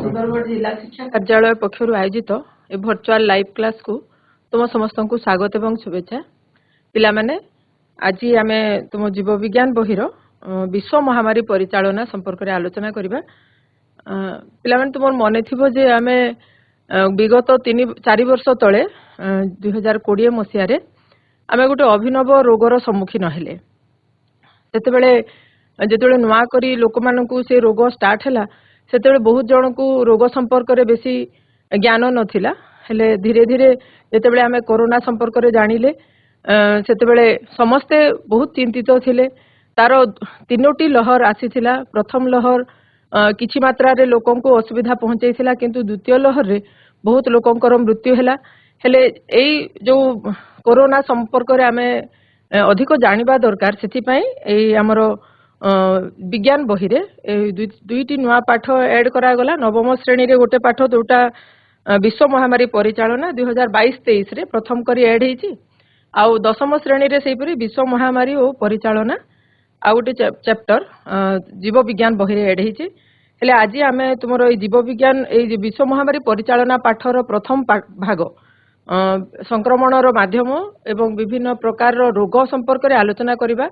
सुंदरगढ़ जिला शिक्षा कार्यालय पक्षर आयोजित ए भर्चुआल लाइव क्लास को तुम समस्त को स्वागत एवं शुभेच्छा। पिला माने आज आम तुम जीव विज्ञान बहिर विश्व महामारी परिचालना संपर्क में आलोचना करबा। पिला माने तुम मन थी जे आम विगत 3-4 वर्ष तले 2020 मसीह आम गोटे अभिनव रोगर सम्मुखीन हेले। जिते नुआ करी लोक मानू से रोग स्टार्ट है से बहुत जन को रोग संपर्क में बेसी ज्ञान नथिला। हेले धीरे धीरे जिते आम कोरोना संपर्क में जानिले से समस्ते बहुत चिंतित थिले। तार 3टी लहर आसीथिला। प्रथम लहर किछि मात्रा रे लोकों को असुविधा पहुंचैथिला, किंतु द्वितीय लहर रे बहुत लोकंकर मृत्यु हैला। हेले एई जो कोरोना संपर्क रे आमे अधिक जानिबा दरकार, सेथि पई एई हमरो विज्ञान बही रे दुईटी नुआ पाठ ऐड करा गला। नवम श्रेणी रे गोटे पाठ जोटा विश्व महामारी परिचालना 2022-23 रे प्रथम करी ऐड हेची, आउ दशम श्रेणी रे सेहीपरि विश्व महामारी और परिचालना आउ गोटे चैप्टर जीव विज्ञान बही रे ऐड हेची। हेले आज आमे तुमरो ए जीव विज्ञान ए विश्व महामारी परिचालना पाठर प्रथम भाग संक्रमणर माध्यम एवं विभिन्न प्रकार रोग संपर्क में आलोचना करबा।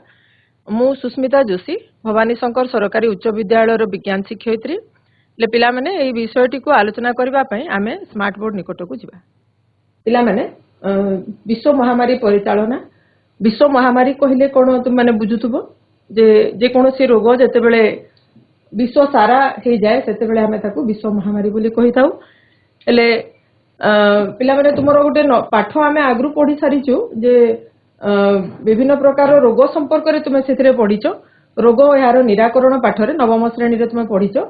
मु सुस्मिता जोशी भवानी शंकर सरकारी उच्च विद्यालय विज्ञान शिक्षयित्री। ले पिला माने ए विषयटी को आलोचना करबा पई आमे स्मार्ट बोर्ड निकट को जिबा। पिला माने विश्व महामारी परिचालना, विश्व महामारी कहले कोन तुम माने बुझुथबो जे कोनोसी रोग जते बेले विश्व सारा हे जाए सेते बेले आमे ताको विश्व महामारी बोली कहि थाउ। एले पिला माने तुमरो गोटे पाठ आमे आगरु पढी सारिछु जे विभिन्न प्रकार रोग संपर्क रे तुमे सेतिरे पढिचो। रोग यार निराकरण पाठ रे नवम श्रेणी रे तुमे पढिचो।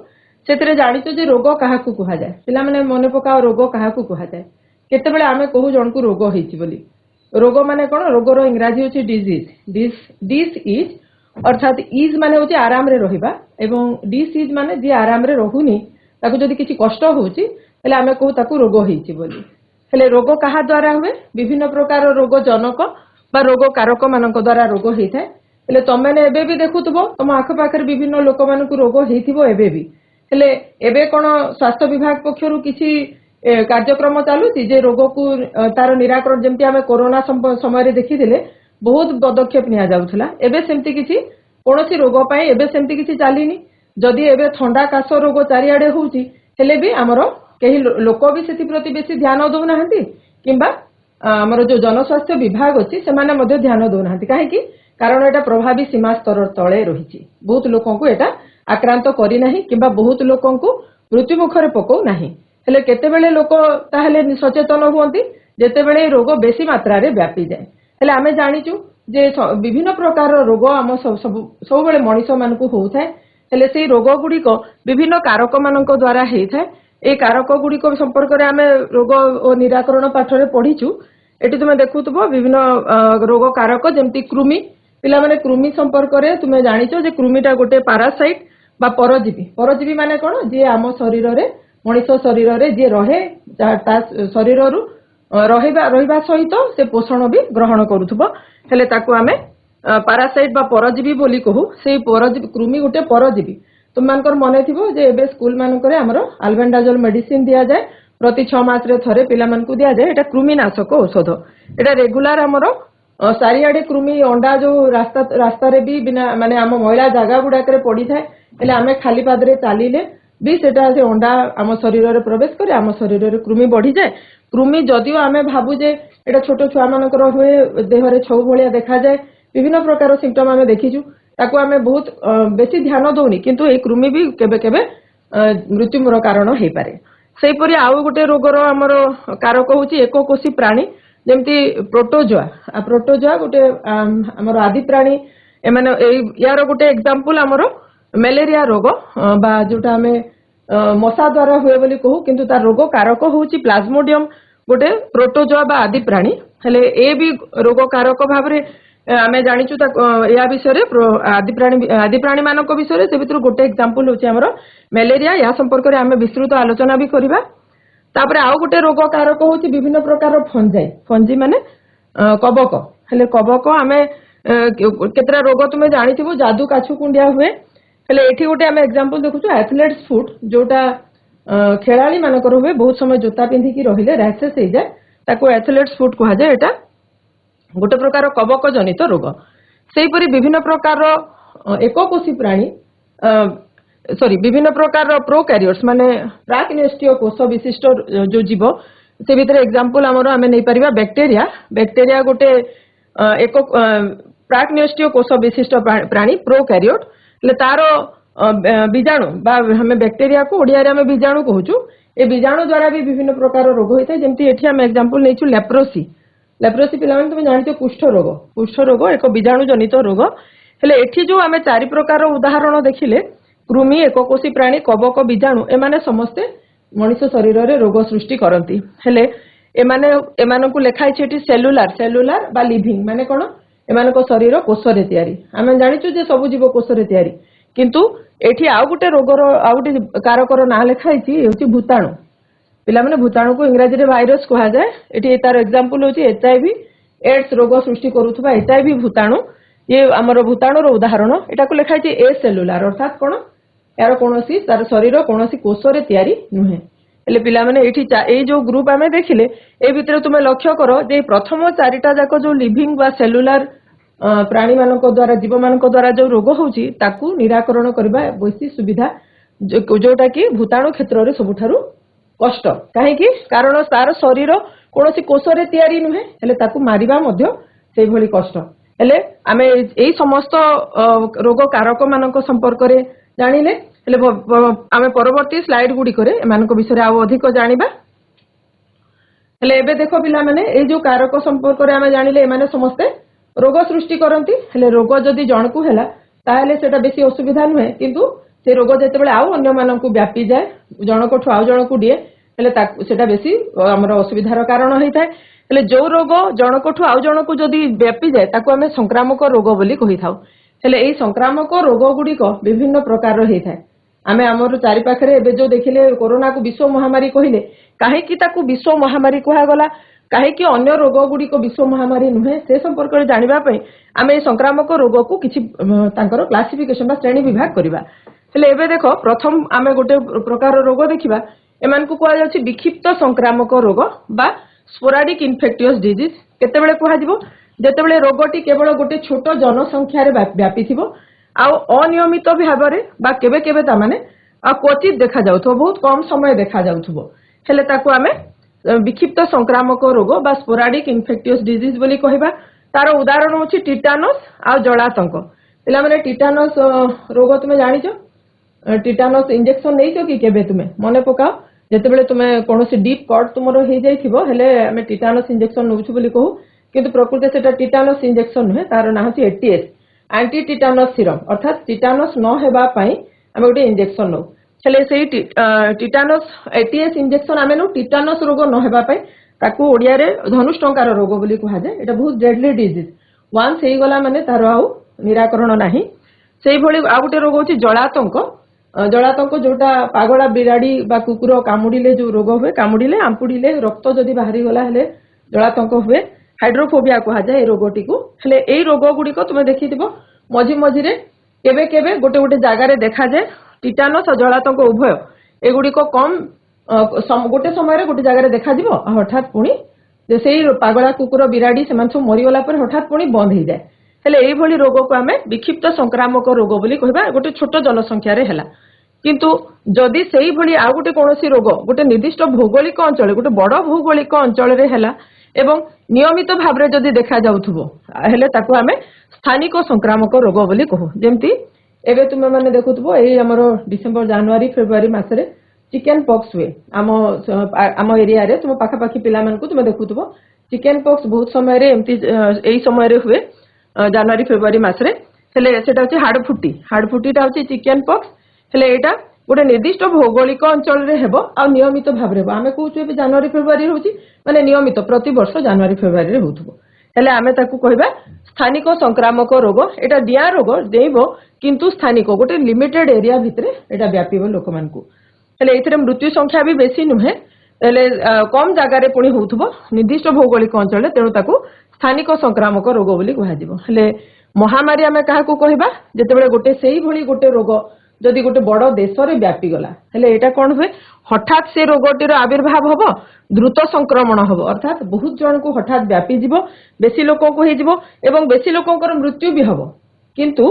सेतिरे जानिचो जे रोग काहाकू कुहा जाय। पिला माने मने पकाओ रोग काहाकू कुहा जाय। केते बेले आमे कहू जण को रोग हेछि बोली। रोग माने कोन? रोगर इंग्रजी होछि डिजीज। दिस इज अर्थात इज माने होछि आराम रे रहिबा एवं डिसीज माने जे आराम रे रहुनी ताकू जदि किछि कष्ट होछि हेले आमे कहू ताकू रोग हेछि बोली। हेले रोग काहा द्वारा हुए? विभिन्न प्रकार रोग जनक बा रोग कारक मानक द्वारा रोग होता है। हेले तमे ने एबे भी देखुथबो तम आख पाखर विभिन्न लोक मानकु रोग हेथिबो एबे भी। हेले एबे कोन स्वास्थ्य विभाग पक्षरु किछि कार्यक्रम चालुछि जे रोग को तार निराकरण जेमति आमे कोरोना समय रे देखिथिले बहुत पदक्षेप निया जाउथला। एबे सेमति किछि कोनोसी रोग पई एबे सेमति किछि चालिनी। जदि एबे ठंडा काश रोग चारिआडे होउछि हेले भी हमरो केही लोक भी सेति प्रति बेसी ध्यान दउना हंती किंबा हमरो जो जनस्वास्थ्य विभाग अछि सेमाने मध्ये ध्यान दउना हंती। काहे कि कारण एटा प्रभावी सीमा स्तर तळे रहिछि। बहुत लोकन को एटा आक्रांत करि नाही किंबा बहुत लोकन को मृत्यु मुखरे पकौ नाही। हेले केते बेले लोक ताहेले सचेतन हुअंती जेते बेले रोग बेसी मात्रा रे व्यापी जाय। हेले आमे जानिचु जे विभिन्न प्रकार रोग हम सब बेले मनुष्य मानकु होउथाय। हेले सेही रोग गुडी को विभिन्न कारक मानक द्वारा हेइथाय। ए कारक गुडी को संपर्क रे आमे रोग और निराकरण पाठ रे पढिचु। एटी तुमे देखुथबो विभिन्न रोग कारक जेमति कृमि। पिला माने कृमि संपर्क रे तुमे जानिचो जे कृमिटा गोटे पैरासाइट बा परजीवी। परजीवी माने कोन? जे आम शरीर रे मनुष्य शरीर रे जे रहे ता शरीर रु रहिबा सहित से पोषण भी ग्रहण करूथबो। हेले ताकू आमे पैरासाइट बा परजीवी बोली कहू। सेही परजीवी कृमि गोटे परजीवी। तुम मानकर मने थिबो जे एबे स्कूल मानकर हमरो अल्बेंडाजोल मेडिसिन दिया जाए प्रति 6 मास रे थरे पिला मानकू दिया जाए। एटा कृमिनाशक औषध। एटा रेगुलर हमरो सारियाडे कृमि अंडा जो रास्ता रे भी बिना माने आम महिला जागा गुडा करे पड़ी थाए। हेले आमे खाली पादरे चालिले भी सेटा से अंडा आम शरीर रे प्रवेश करे आम शरीर रे कृमि बढ़ी जाए। कृमि जदियो आमे भाबु जे एटा छोट छुआ मानकर हुए देह रे छौ भलिया देखा जाए, विभिन्न प्रकार सिम्पटम आमे देखिजु, ताकू आमे बहुत बेसी ध्यान दउनी, किंतु ए कृमि भी केबे केबे मृत्युर कारण हे पारे। सेहीपरि आउ गोटे रोगर हमर कारक होछि एकोकोशी प्राणी जेमति प्रोटोजोआ। प्रोटोजोआ गोटे हमर आदि प्राणी। एमाने यार गोटे एग्जांपल हमर मलेरिया रोग बा जोटा हमें मशा द्वारा हुए बोली कहू, किंतु तार रोग कारक होछि प्लाज्मोडियम गोटे प्रोटोजोआ बा आदि प्राणी। हेले ए भी रोग कारक भाबरे आमे जानिचु या विषय रे आदि प्राणी मानक विषय रे से भितर गोटे एग्जांपल होछि हमर मलेरिया। या संपर्क रे आमे विस्तृत आलोचना भी करिबा। तापरे आउ गोटे रोग कारक होछि विभिन्न प्रकार फंजाई। फंजी माने कबक। हेले कबक आमे केतरा रोग तुमे जानिथिबो जादू काछु कुंडिया हुए। हेले एठी गोटे आमे एग्जांपल देखुछु एथलेट्स फुट जोटा ଖେଳାଳି मानकर हुए बहुत समय जोता पिंधिकी रहिले रैसेस हो जाए ताको एथलेट्स फुट कह जाए एटा गोटे प्रकार कवक जनित रोग सेहीपरि विभिन्न प्रकार एककोशी प्राणी सॉरी विभिन्न प्रकार प्रोकैरियोट्स माने प्राक्निष्ठीय कोष विशिष्ट जो जीव से भितर एग्जांपल हमर हमें नै परिबा बैक्टीरिया बैक्टीरिया गोटे एक प्राक्निष्ठीय कोष विशिष्ट प्राणी प्रोकैरियोट ले तारो बीजाणु बा हमें बैक्टीरिया को ओडिया रे हमें बीजाणु कहूछु ए बीजाणु द्वारा भी विभिन्न प्रकार रोग होइता जेमति एठी हम एग्जांपल नैछु लेप्रोसी लेप्रोसी पिलावन तुम जानते कुष्ठ रोग एक बीजाणु जनित रोग हेले एठी जो हमें चारि प्रकार उदाहरण देखिले कृमि एककोशी प्राणी कवक बीजाणु एमाने समस्ते मनुष्य शरीर रे रोग सृष्टि करती हेले एमानकु लेखाई छेटी सेलुलार बा लिविंग माने कोन एमानको शरीर कोष रे तयारी आमे जानिचु जे सब जीव कोष रे तयारी किंतु एठी आउ गुटे रोगर आउ गुटे कारकर ना लेखाई छि हेउची भूताणु पिला माने भूताणु को इंग्रजी रे वायरस कहा जाए एठी तार एग्जांपल होची एचआईवी एड्स रोग सृष्टि करूथबा एचआईवी भूताणु ये हमर भूताणु रो उदाहरण एटा को लेखाई छि ए सेलुलार अर्थात कोन यार कोनोसी तार शरीर कोनोसी कोष रे तयारी नुहे हेले पिला माने एठी ए जो ग्रुप आमे देखिले ए भितर तुमे लक्ष्य करो जे प्रथम चारिटा जाको जो लिविंग बा सेलुलार प्राणी मानक द्वारा जीव मानक द्वारा जो रोग होची ताकू निराकरण करबा बेसी सुविधा जोटा कि भूताणु क्षेत्र रे सबुठारु कष्ट काहेकि कारण तार शरीर कोनोसी कोष रे तयारी नुहे हेले ताकू मारिबा मध्य सेई भली कष्ट हेले आमे एई समस्त रोग कारक मानक संपर्क रे जानिले हेले आमे परवर्ती स्लाइड गुडी करे एमानक विषय रे आ अधिक जानिबा हेले एबे देखो पिला माने एई जो कारक संपर्क रे आमे जानिले एमाने समस्ते रोग सृष्टि करती हेले रोग जदि जनकू हैला ताहेले सेटा बेसी असुविधा नुहे किंतु से रोग जेतेबेले आउ अन्य मानकू व्यापी जाए जनकठु आउ जनकू दिए हेले सेटा बेसी हमर असुविधार कारण होइताय हेले जो रोग जनकठु आउ जनकू जदि व्यापी जाए ताकू हमें संक्रामक रोग बोली कहि थाउ हेले एई संक्रामक रोग गुडी को विभिन्न प्रकार होइताय आमे हमर चारि पाखरे एबे जो देखिले कोरोना को विश्व महामारी कहिले काहे कि ताकू विश्व महामारी कहा गला काहे कि अन्य रोग गुडी को विश्व महामारी नुहे से संपर्क रे जानिबा पई आमे संक्रामक रोग को किछि तांकर क्लासिफिकेशन बा श्रेणी विभाग करिबा हेले एबे देखो प्रथम आमे गोटे प्रकार रोग देखिबा एमान को कोआ जाउछि विक्षिप्त संक्रामक रोग बा स्पोराडिक इन्फेक्टियस डिजीज केतेबेले कोहा जिवो जेतेबेले रोगटी केवल गोटे छोट जनसंख्या रे व्यापी थिबो आ अनियमित भाबरे बा केबे केबे ता माने आ क्वचित देखा जाउथो बहुत कम समय देखा जाउथबो हेले ताको आमे विक्षिप्त संक्रामक रोग बा स्पोराडिक इन्फेक्टियस डिजीज बोली कहबा तार उदाहरण होछि टिटानस आ जलातंक पिला माने टिटानस रोग तुमे जानिचो टिटानस इंजेक्शन नैचो कि केबे तुमे मने पकाओ जेतेबेले तुमे कोनोसी डीप कट तुमरो हे जाइथिबो हेले हमें टिटानस इंजेक्शन नउछु बोली कहू किंतु प्रकृति सेटा टिटानस इंजेक्शन नुहे तार ना होछि एटीएस एंटी टिटानस सीरम अर्थात टिटानस न हेबा पई हमें गोटे इंजेक्शन नउ हेले सेही टिटानस एटीएस इंजेक्शन आमे नु टिटानस रोग न हेबा पई ताकू ओडिया रे धनुष्टंकार रोग बोली कहा जाए एटा बहुत डेडली डिजीज वांस हेई गला माने तार आउ निराकरण नाही सेही भली आ गोटे रोग होछि जलातंक जोटा पागला बिराड़ी बा कुकुर कामुडिले जो रोग हुए कामुडिले आंपुडिले रक्त जदि बाहरी गला हेले जलातंक हुए हाइड्रोफोबिया कहा जाए रोगटी को हेले एई रोग गुडी को तुमे देखिथिबो मझी मझी रे केबे केबे गोटे गोटे जागा रे देखा जाए टिटानस और जलातंक उभय एगुडी को कम गोटे समय रे गोटे जागा रे देखा दिबो हठात पुणी जे सेई पागला कुकुर बिराड़ी सेमान सब मरि गला पर हठात पुणी बंद हो जाए हेले एई भली रोग को आमे विक्षिप्त संक्रामक रोग बोली कहबा गोटे छोट जनसंख्या रे हेला किंतु जदि सेई भली आ गोटे कोनोसी रोग गोटे निर्दिष्ट भौगोलिक अंचल गोटे बड़ भौगोलिक अंचल रे हेला एवं नियमित भाबरे जदि देखा जाउथबो हेले ताकू आमे स्थानिक संक्रामक रोग बोली कहू जेमति एबे तुमे माने देखुथबो एई हमरो डिसेंबर जनवरी फेब्रुआरी मासरे चिकन पॉक्स हुए आम एरिया रे तुम पाखा पाखी पिला मानकु तुमे देखुथबो चिकन पॉक्स बहुत समय रे एमती एई समय रे हुए जनवरी फेब्रुआरी मासरे हेले सेटा होची हाडफुटीटा होची चिकन पॉक्स हेले एटा गोटे निर्दिष्ट भौगोलिक अंचल रे हेबो आ नियमित भाबरे आमे कहूछु ए जनवरी फेब्रुआरी होची माने नियमित प्रति वर्ष जनवरी फेब्रुआरी रे होथबो हेले आमे ताकू कहबा स्थानिक संक्रामक रोग एटा डिया रोग देइबो किंतु स्थानिक गोटे लिमिटेड एरिया भितरे एटा व्यापीबो लोक मानकू हेले एथिरे मृत्यु संख्या भी बेसी नुहे हेले कम जागा रे पुणी होथबो निर्दिष्ट भौगोलिक अंचल तेणु ताकू स्थानिक संक्रामक रोग बोली कहा जिवो हेले महामारी आमे काहा को कहबा जेतेबेले गोटे सेही भली गोटे रोग जदि गोटे बड़ देश रे व्यापी गला हेले एटा कोन हुए हठात से रोगटीर आविर्भाव हबो द्रुत संक्रमण हबो अर्थात बहुत जन को हठात व्यापी जीवो बेसी लोक को हे जीवो एवं बेसी लोकंकर मृत्यु भी हबो किंतु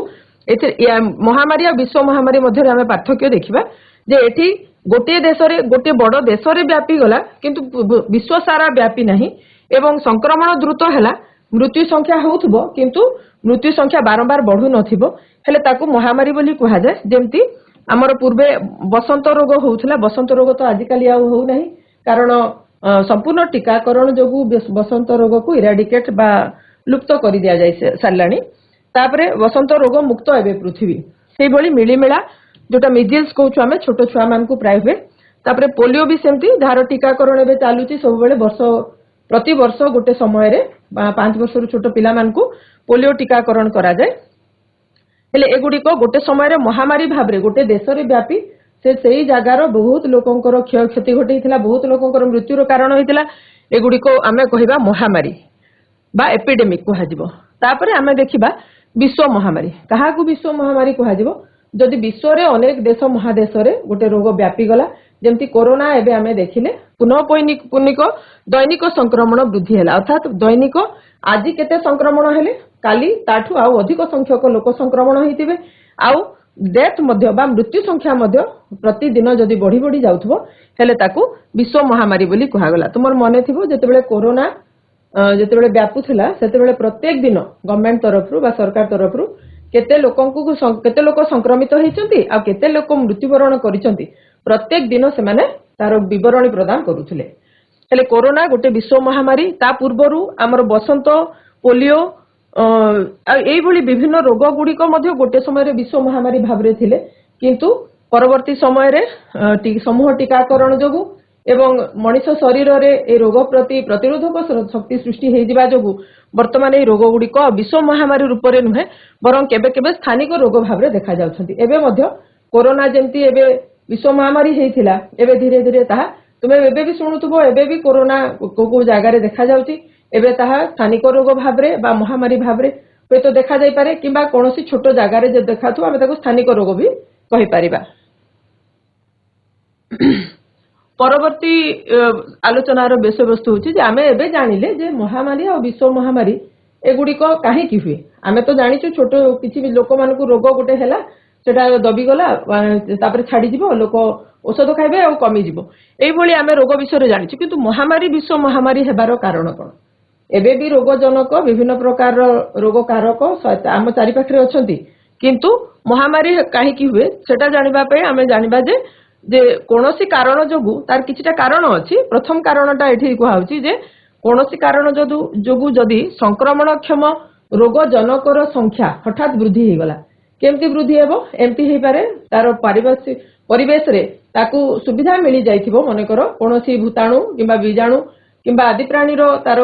एथे महामारी आ विश्व महामारी मध्य आमे पार्थक्य देखिबा जे एठी गोटे देश रे गोटे बड़ देश रे व्यापी गला किंतु विश्व सारा व्यापी नहीं एवं संक्रमण द्रुत हैला मृत्यु संख्या होउथबो किंतु मृत्यु संख्या बारंबार बढ़ु नथिबो हेले ताकू महामारी बोली कहा जाय जेमती हमर पूर्वे बसंत रोग होउथला बसंत रोग तो आजिकाली आ हो नहीं कारण संपूर्ण टीकाकरण जोगु बसंत रोग को इराडिकेट बा लुप्त कर दिया जाय सारलाणी तापरे बसंत रोग मुक्त एबे पृथ्वी सेही बोली मिलिमेला जोटा मिजिल्स कहूछु आमे छोट छुआ मान को प्राय हुए तापरे पोलियो भी सेमती धार टीकाकरण एबे चालुची सब बेले वर्ष प्रति वर्ष गोटे समय रे 5 वर्ष छोट पिला मान को पोलियो टीकाकरण करा जाय हेले एगुडी को गोटे समय रे महामारी भाबरे गोटे देश रे व्यापी सेही जगार बहुत लोकंकर क्षति घटैथिला बहुत लोकंकर मृत्युर कारण होइतिला एगुडी को आमे कहिबा महामारी बा एपिडेमिक कहा जिवो तापरे आमे देखिबा विश्व महामारी कहा को विश्व महामारी कहा जिवो जदि विश्व रे अनेक देश महादेश रे गोटे रोग व्यापी गला जेमती कोरोना एबे आमे देखिले पुनः पुनिक दैनिक संक्रमण वृद्धि हैला अर्थात दैनिक आज केते संक्रमण हेले काली ताठू आउ अधिक संख्यक लोक संक्रमण होइतिबे आउ डेथ मध्य बा मृत्यु संख्या मध्य प्रतिदिन जदि बढ़ी बढ़ी जाउथबो हेले ताकू विश्व महामारी बोली कहा गला तुमर मने थिबो जेतेबेले कोरोना जेतेबेले व्यापुथिला सेतेबेले प्रत्येक दिन गवर्नमेंट तरफरु बा सरकार तरफरु केते लोक संक्रमित होइचंती आ केते लोक मृत्युवरण करिसंती प्रत्येक दिन से माने तार विवरणी प्रदान करूथिले हेले कोरोना गोटे विश्व महामारी ता पूर्वरु हमर बसंत पोलियो एई भली विभिन्न रोग गुडी को मध्य गोटे समय रे विश्व महामारी भाबरे थिले किंतु परवर्ती समय रे समूह टीकाकरण जोगु एवं मनिष शरीर रे ए रोग प्रति प्रतिरोधक शक्ति सृष्टि हे जिबा जोगु वर्तमान ए रोग गुडी को विश्व महामारी रूप रे नुहे बरं केबे केबे स्थानिक रोग भाबरे देखा जाउछंती एबे मध्य कोरोना जेंती एबे विश्व महामारी हेइथिला एबे धीरे धीरे ताहा तुमे एबे भी सुनुथबो एबे भी कोरोना को जगह रे देखा जाउची एबे ताहा स्थानिक रोग भाबरे बा महामारी भाबरे तो देखा जाई पारे किबा कोनोसी छोट जगह रे जे देखाथु आमे ताको स्थानिक रोग भी कहि परिबा परवर्ती आलोचनार विषय वस्तु होची जे आमे एबे जानिले जे महामारी और विश्व महामारी एगुडी को काहे की हुए आमे तो जानिछु छोट किछि भी लोक मान को रोग गोटे हैला सेटा दबी गला तापर छाडी जिवो लोक औषध खाइबे और कमी जिवो एई भली आमे रोग विषय रे जानिछु किंतु महामारी विश्व महामारी हेबार कारण कोन एबे भी रोगजनक विभिन्न प्रकार रोग कारक आम चारि पाखरे अछंती किंतु महामारी काहे की हुए सेटा जानिबा पे आमे जानिबा जे कोनोसी कारण जोगु तार किछिटा कारण अछि प्रथम कारणटा एठी कुहाउची जे कोनोसी कारण जोगु जदि संक्रमणक्षम रोगजनकर संख्या हठात वृद्धि हे गला केमती वृद्धि हेबो एमती हे पारे तार परिवेश रे ताकू सुविधा मिली जाइथिबो मने करो कोनोसी भूताणु किबा बीजाणु किबा आदि प्राणी रो तार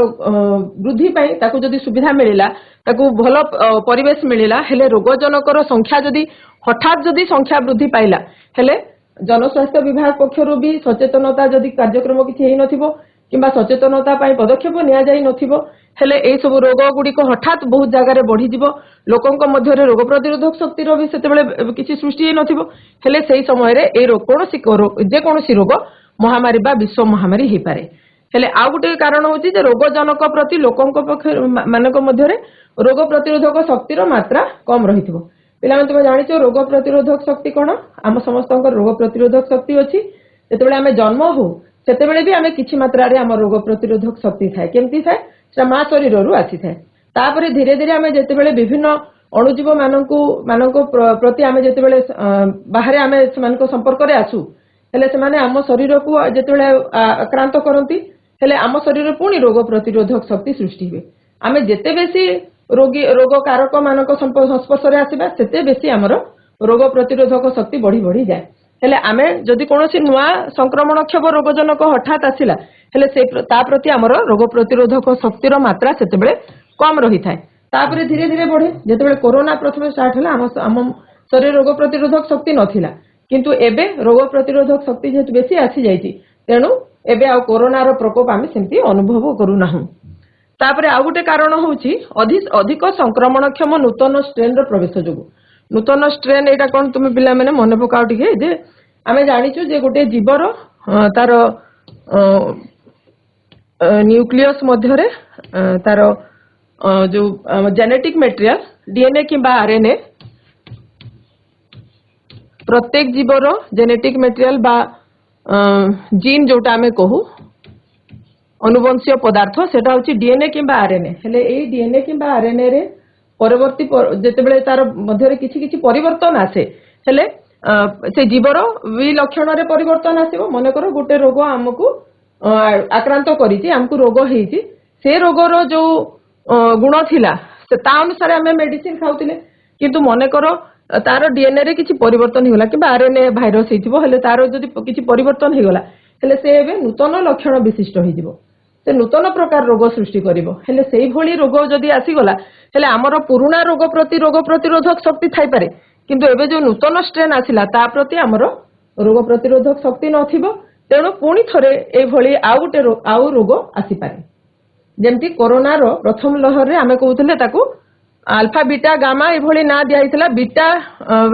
वृद्धि पई ताकू जदि सुविधा मिलिला ताकू भलो परिवेश मिलिला हेले रोगजनकर संख्या जदि हठात जदि संख्या वृद्धि पाइला हेले जनस्वास्थ्य विभाग पक्षरु भी सचेतनता जदि कार्यक्रम किछि हेइ नथिबो किबा सचेतनता पई पदक्षेप निया जाई नथिबो हेले एई सब रोग गुडी को हठात बहुत जगह रे बढ़ी जिवो लोकंक मध्य रे रोग प्रतिरोधक शक्ति रो भी सेते बेले किछि सृष्टि हेइ नथिबो हेले सेही समय रे ए रोग कोनोसी रोग महामारी बा विश्व महामारी हे पारे हेले आ गुटे कारण होची जे रोगजनक प्रति लोकंक पक्ष मानक मध्य रे रोग प्रतिरोधक शक्ति रो मात्रा कम रहिथिबो पिला तुम जानिछ रोग प्रतिरोधक शक्ति कोन आम समस्त रोग प्रतिरोधक शक्ति अछि जेतेबेले आमे जन्म हो सेतेबेले भी आमे किछि मात्रा रे आम रोग प्रतिरोधक शक्ति थाए केमती थाए से मां शरीर रु आसी थाए तापरे धीरे धीरे आमे जेतेबेले विभिन्न अणुजीव मानक प्रति आमे जेतेबेले बाहरे आमे समानको संपर्क रे आसु हेले से माने आम शरीर को जेतेबेले आक्रांत करंती हेले आम शरीर पुणी रोग प्रतिरोधक शक्ति सृष्टि हुए आमे जेते बेसी रोग कारक मानक संस्पर्श रे आसीबा सेते बेसी हमर रोग प्रतिरोधक शक्ति बढ़ी बढ़ी जाए हेले आमे जदि कोनोसी नुआ संक्रमणक्षम रोगजनक हठात आसिला हेले से ता प्रति हमर रोग प्रतिरोधक शक्ति रो मात्रा सेते बेले कम रही थाए तापरे धीरे धीरे बढ़े जेतेबेले कोरोना प्रथम स्टार्ट हला हम शरीर रोग प्रतिरोधक शक्ति नथिला किंतु एबे रोग प्रतिरोधक शक्ति जेत बेसी आसी जाईची तेनु एबे आ कोरोना रो प्रकोप आमे सेंती अनुभव करू नाहु तापरे आ गुटे कारण होउची अधिक संक्रमणक्षम नूतन स्ट्रेन रो प्रवेश जोगु नूतन स्ट्रेन एटा कौन तुम पिला मैंने मन पकाओ टिके जे आमे जानिचु जे गोटे जीवर तार न्यूक्लियस मध्यरे तार जो जेनेटिक मटेरियल डीएनए किंबा आरएनए प्रत्येक जीवर जेनेटिक मटेरियल बा जीन जोटा आमे कहू अनुवंशीय पदार्थ सेटा होची डीएनए किंबा आरएनए हेले एई डीएनए किंबा आरएनए रे परवर्ती जेतेबेले तार मध्यरे किछि किछि परिवर्तन आसे हेले से जीवर वि लक्षण रे परिवर्तन आसीबो मने करो गोटे रोग हमकु आक्रांत करिछि हमकु रोग हेइछि से रोगर जो गुण थिला से ता अनुसार हमें मेडिसिन खाउतिले किंतु मने करो तार डीएनए रे किछि परिवर्तन हिगला किंबा आरएनए भाइरस हेइथिबो हेले तार जदि किछि परिवर्तन हिगला हेले से एबे नूतन लक्षण विशिष्ट होइजिबो से नूतन प्रकार रोग सृष्टि करिवो हेले सेही भली रोग जदि आसीगला हेले हमर पुराना रोग प्रतिरोधक शक्ति थाई पारे किंतु एबे जो नूतन स्ट्रेन आसिला ता प्रति हमर रोग प्रतिरोधक शक्ति नथिबो तेणु पुणी थरे ए भली आउ रोग आसी पारे जेमती कोरोना रो प्रथम लहर रे आमे कहउतले ताकू अल्फा बीटा गामा ए भली ना दियाइतला बीटा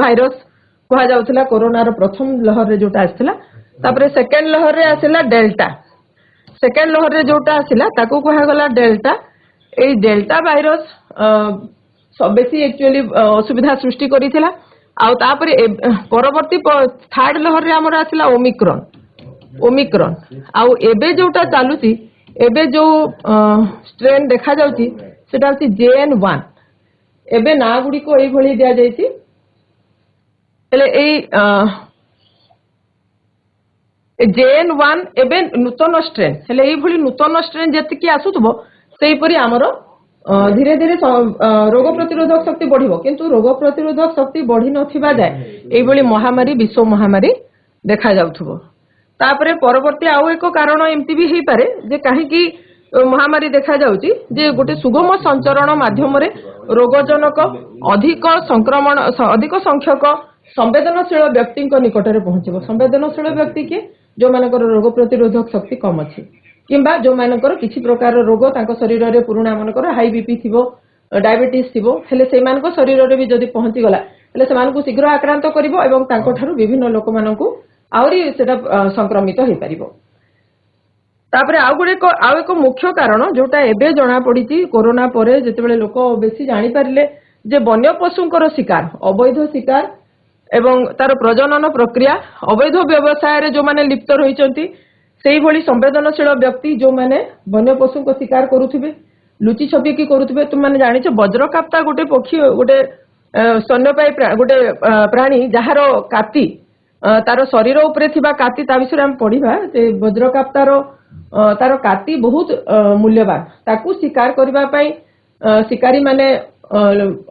भाइरस कहा जाउतला कोरोना रो प्रथम लहर रे जोटा आसितला तापरे सेकेंड लहर रे आसिला डेल्टा सेकेंड लहर रे जोटा आसिला ताकू कहा गला डेल्टा ए डेल्टा भाइरस बेसी एक्चुअली असुविधा सृष्टि करितला आउ तापरे परवर्ती थर्ड लहर रे हमर आसिला ओमिक्रॉन आउ एबे जोटा चालुची एबे जो स्ट्रेन देखा जाउची सेटा होची JN1 एबे ना गुडी को एई भली दिया जायची हेले एई JN1 एबे नूतन स्ट्रेन हेले एई भली नूतन स्ट्रेन जेतिकी आसुतबो सेही परी हमरो धीरे धीरे रोग प्रतिरोधक शक्ति बढ़िबो किंतु रोग प्रतिरोधक शक्ति बढ़ी नथिबा जाय एई भली महामारी विश्व महामारी देखा जाउथबो तापरे परवर्ती आउ एक कारण एमती भी हेई पारे जे काहे की महामारी देखा जाउची जे गोटे सुगम संचरण माध्यम रे रोगजनक अधिक संक्रमण अधिक संख्यक संवेदनशील व्यक्ति निकट में पहुंचबो संवेदनशील व्यक्ति के जो मानकर रोग प्रतिरोधक शक्ति कम अछि किंबा जो मानकर किछि प्रकार रोग तांको शरीर रे पुरुणा मानकर हाई बीपी थिबो डायबिटीज थिबो हेले से मानको शरीर रे भी जदी पहुंची गला हेले से मानको शीघ्र आक्रांत करिवो एवं तांको ठारू विभिन्न लोक माननको आउरी सेटा संक्रमित हो पारिबो तापरे आउ एक मुख्य कारण जोटा एबे जणा पड़िची कोरोना परे जेतेबेले लोक बेसी जानि पारिले जे वन्य पशुंकर शिकार अवैध शिकार एवं तार प्रजनन प्रक्रिया अवैध व्यवसाय रे जो माने लिप्त रहिचंती सेही भली संवेदनशील व्यक्ति जो माने वन्य पशु को शिकार करूथिबे लुचि छपी की करूथिबे तुम माने जानिछ वज्रकाप्ता गोटे पक्षी गोटे स्तन्यपायी गोटे प्राणी जहारो काती तार शरीर उपरे थिबा काती ता विषय हम पढ़िबा जे वज्रकाप्तार तार काती बहुत मूल्यवान ताकू शिकार करबा पई शिकारी माने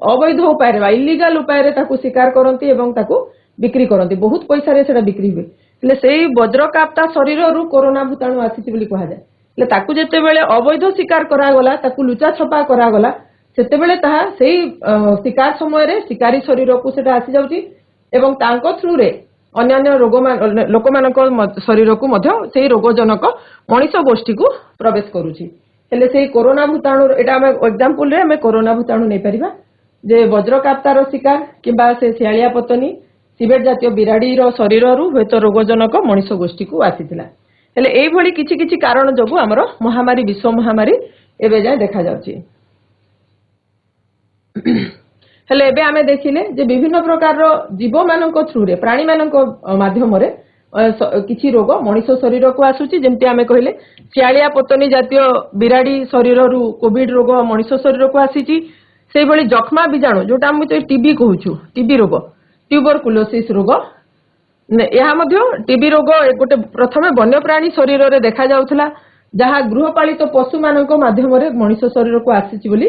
अवैध उपाय रे इलीगल उपाय रे ताकू शिकार करंती एवं ताकू बिक्री करंती बहुत पैसा रे सेटा बिक्री हुए ले सेही वज्रकाप्ता शरीर रु कोरोना भूताणु आसीछि बोली कहा जाय ले ताकू जेते बेले अवैध शिकार करा गला ताकू लुचा छपा करा गला सेते बेले ताहा सेही शिकार समय रे शिकारी शरीर को सेटा आसी जाउची एवं तांको थ्रू रे अन्य रोग लोक मानक शरीर को मध्य सेही रोगजनक मनीष गोष्ठी को प्रवेश करूची हेले सेही कोरोना भूताणु एटा हम एग्जांपल रे हम कोरोना भूताणु नै परिबा जे वज्रकाप्तार शिकार किंबा से शियालिया पतनी सिबेट जातीय बिराड़ी रो शरीर रु हेत रोगजनक मनीष गोष्ठी को आसीथिला हेले एई भली किछि किछि कारण जोगु हमरो महामारी विश्व महामारी एबे जाय देखा जाउची हेले एबे आमे देखिले जे विभिन्न प्रकार रो जीव मानक थ्रू रे प्राणी मानक माध्यम रे किछि रोग मनीष शरीर को आसुची जेमति आमे कहिले शियालिया पतनी जातीय बिराड़ी शरीर रु कोविड रोग मनीष शरीर को आसीची सेही भली जखमा बीजाणु जोटा हम टीबी कहूछु टीबी रोग ट्यूबरकुलोसिस रोग यह टीबी रोग गोटे प्रथमे वन्यप्राणी शरीर रे देखा जाउथला जहाँ गृहपालित पशु मानक माध्यम रे मनीष शरीर को आसीची बोली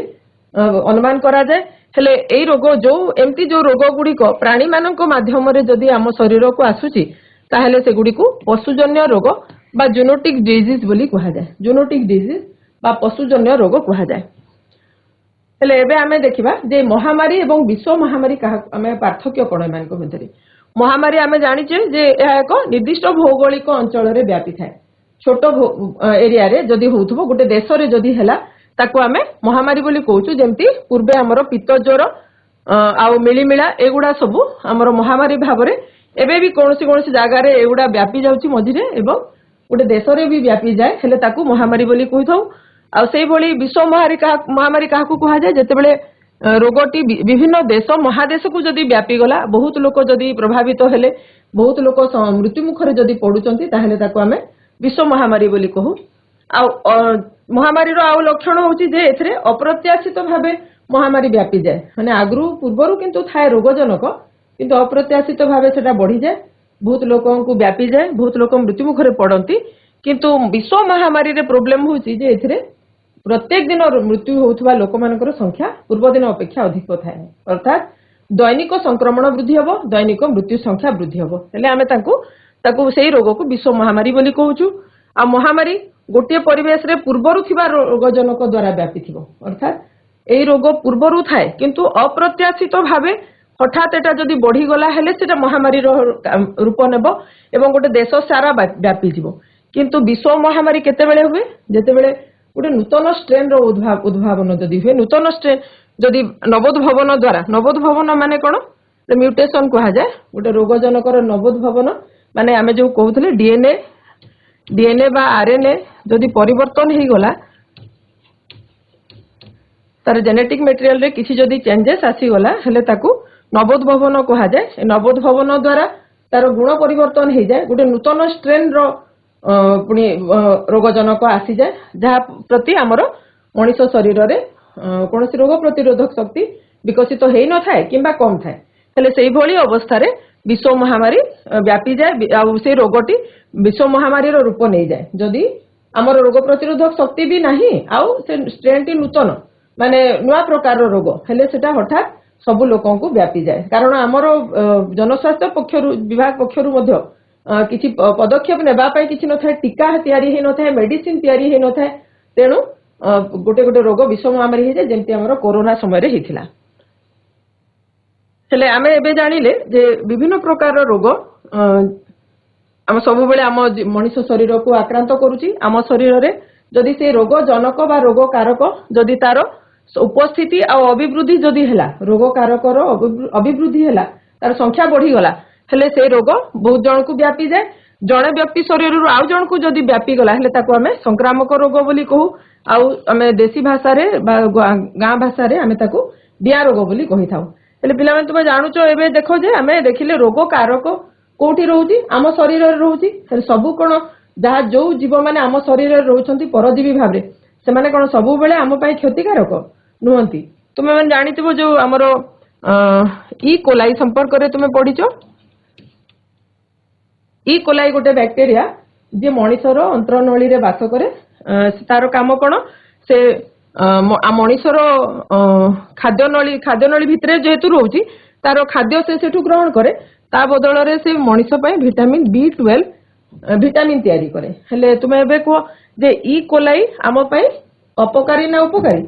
अनुमान करा जाय हेले एई रोग जो एमती जो रोग गुडी को प्राणी मानक माध्यम रे जदी आम शरीर को आसुची ताहेले से गुडी को पशुजन्य रोग बा जूनोटिक डिजीज बोली कहा जाय जूनोटिक डिजीज बा पशुजन्य रोग कहा जाय हेले एबे आमे देखिबा जे महामारी एवं विश्व महामारी कहा आमे पार्थक्य कोन मानक भितरे महामारी आमे जानिचे जे एहा एक निर्दिष्ट भौगोलिक अंचल रे व्यापी थाए छोट एरिया रे जदी होउथबो गोटे देश रे जदी हैला ताकू आमे महामारी बोली कहूछु जेमती पूर्वे हमर पित्त ज्वर आउ मिलीमिला एगुड़ा सब आमर महामारी भाव में एबे भी कौन सी जगार एगुड़ा व्यापी जाउछि मझिरे एवं गोटे देश में भी व्यापी जाए हेले ताकू महामारी बोली कहि थाउ आ सेही भली विश्व महामारी काहाकू कहा जाए जेतेबेले रोगटी विभिन्न देश महादेश को जदि व्यापी गला बहुत लोक जदि प्रभावित हेले बहुत लोक मृत्यु मुखरे जदि पडुचंती ताहेले ताकू आमे विश्व महामारी बोली कहू आ महामारी रो आउ लक्षण होची जे एथरे अप्रत्याशित भावे महामारी व्यापी जाए माने आगरू पूर्वरु किंतु थाए रोगजनक किंतु अप्रत्याशित भावे सेटा बढ़ी जाए बहुत लोकों को व्यापी जाए बहुत लोक मृत्यु मुखरे पड़ती किंतु विश्व महामारी रे प्रोब्लेम होची जे एथरे प्रत्येक दिन मृत्यु होउथबा लोक मानकर संख्या पूर्व दिन अपेक्षा अधिक थाए अर्थात दैनिक संक्रमण वृद्धि हबो दैनिक मृत्यु संख्या वृद्धि हबो हेले आमे ताकू सेही रोग को विश्व महामारी बोली कहूछु आ महामारी गोटे परिवेश रे पूर्वरु थिबा रोगजनक द्वारा व्यापी थिबो अर्थात एई रोग पूर्वरु थाए किंतु अप्रत्याशित भावे हठात एटा जदि बढ़ी गला हेले सेटा महामारी रूप नेब एवं गोटे देश सारा व्यापी जीवो किंतु विश्व महामारी केतेबेले हुए जेतेबेले गोटे नूतन स्ट्रेन रो उद्भावन जदि हुए नूतन स्ट्रेन जदि नवोद्भवन द्वारा नवोद्भवन माने कोन म्यूटेशन कहा जाए गोटे रोगजनकर नवोद्भवन माने आमे जो कहउथले डीएनए बा आरएनए जदि परिवर्तन ही गला तार जेनेटिक मटेरियल रे किसी जदि चेंजेस आसी गला हेले ताकू नवोद्भवन कहा जाए नवोद्भवन द्वारा तार गुण परिवर्तन हो जाए गोटे नूतन स्ट्रेन रो पुणी रोगजनक आसी जाए जहाँ प्रति आमर मनीष शरीर रे कौन रोग प्रतिरोधक शक्ति विकसित हो न थाए किंबा कम थाए हेले सेही भली अवस्था रे विश्व महामारी व्यापी जाए आ से रोगटी विश्व महामारी रो रूप नहीं जाए जदि आमर रोग प्रतिरोधक शक्ति भी नाही आउ से स्ट्रेन टी नूतन माने नुआ प्रकार रोग हेले सेटा हठात सबु लोकों को व्यापी जाए कारण आमर जनस्वास्थ्य पक्षरु विभाग पक्षरु मध्य किछि पदक्षेप नेबा पई किछि न थाए टीका तयारी हे न थाए मेडिसिन तयारी हे न थाए तेनु गोटे गोटे रोग विश्व महामारी हे जाए जेंति हमर कोरोना समय रे हिथिला हेले आमे एबे जानिले जे विभिन्न प्रकार रोग आम सब बेले आम मनीष शरीर को आक्रांत करूची आम शरीर रे जदि से रोग जनक बा रोग कारक जदि तार उपस्थिति आ अभिवृद्धि जदि हेला रोग कारकर अभिवृद्धि हेला तार संख्या बढ़ी गला हेले से रोग बहुत जन को व्यापी जाए जड़े व्यक्ति शरीर रु आउ जन को जदि व्यापी गला हेले ताको आमे संक्रामक रोग बोली कहू आउ आमे देसी भाषा रे बा गाँ भाषा रे आमे ताको डिया रोग बोली कहि थाउ हेले पिला माने तुमे जानुचो एबे देखो जे आमे देखिले रोग कारक कोठी रहउची आम शरीर रे रहउची हेले सबु कोन जहाँ जो जीव मैंने आम शरीर रोचंती परजीवी भाव से माने कौन सबु बेले आम पाई क्षतिकारक नुहंती तुमे मैंने जानिथिबो जो हमर ई कोलाई संपर्क रे तुमे पढिचो ई कोलाई गोटे बैक्टेरिया जे मनिषर अंतरनळी रे वास करे तार काम कोन से मनिषर खाद्यनळी भितरे जेहेतु रहउची तार खाद्य से सेठु ग्रहण करे ता बदल रे से मनिष पई विटामिन B12 विटामिन तैयारी करे हेले तुमे एबे को जे ई कोलाई आम पई अपकारी ना उपकारी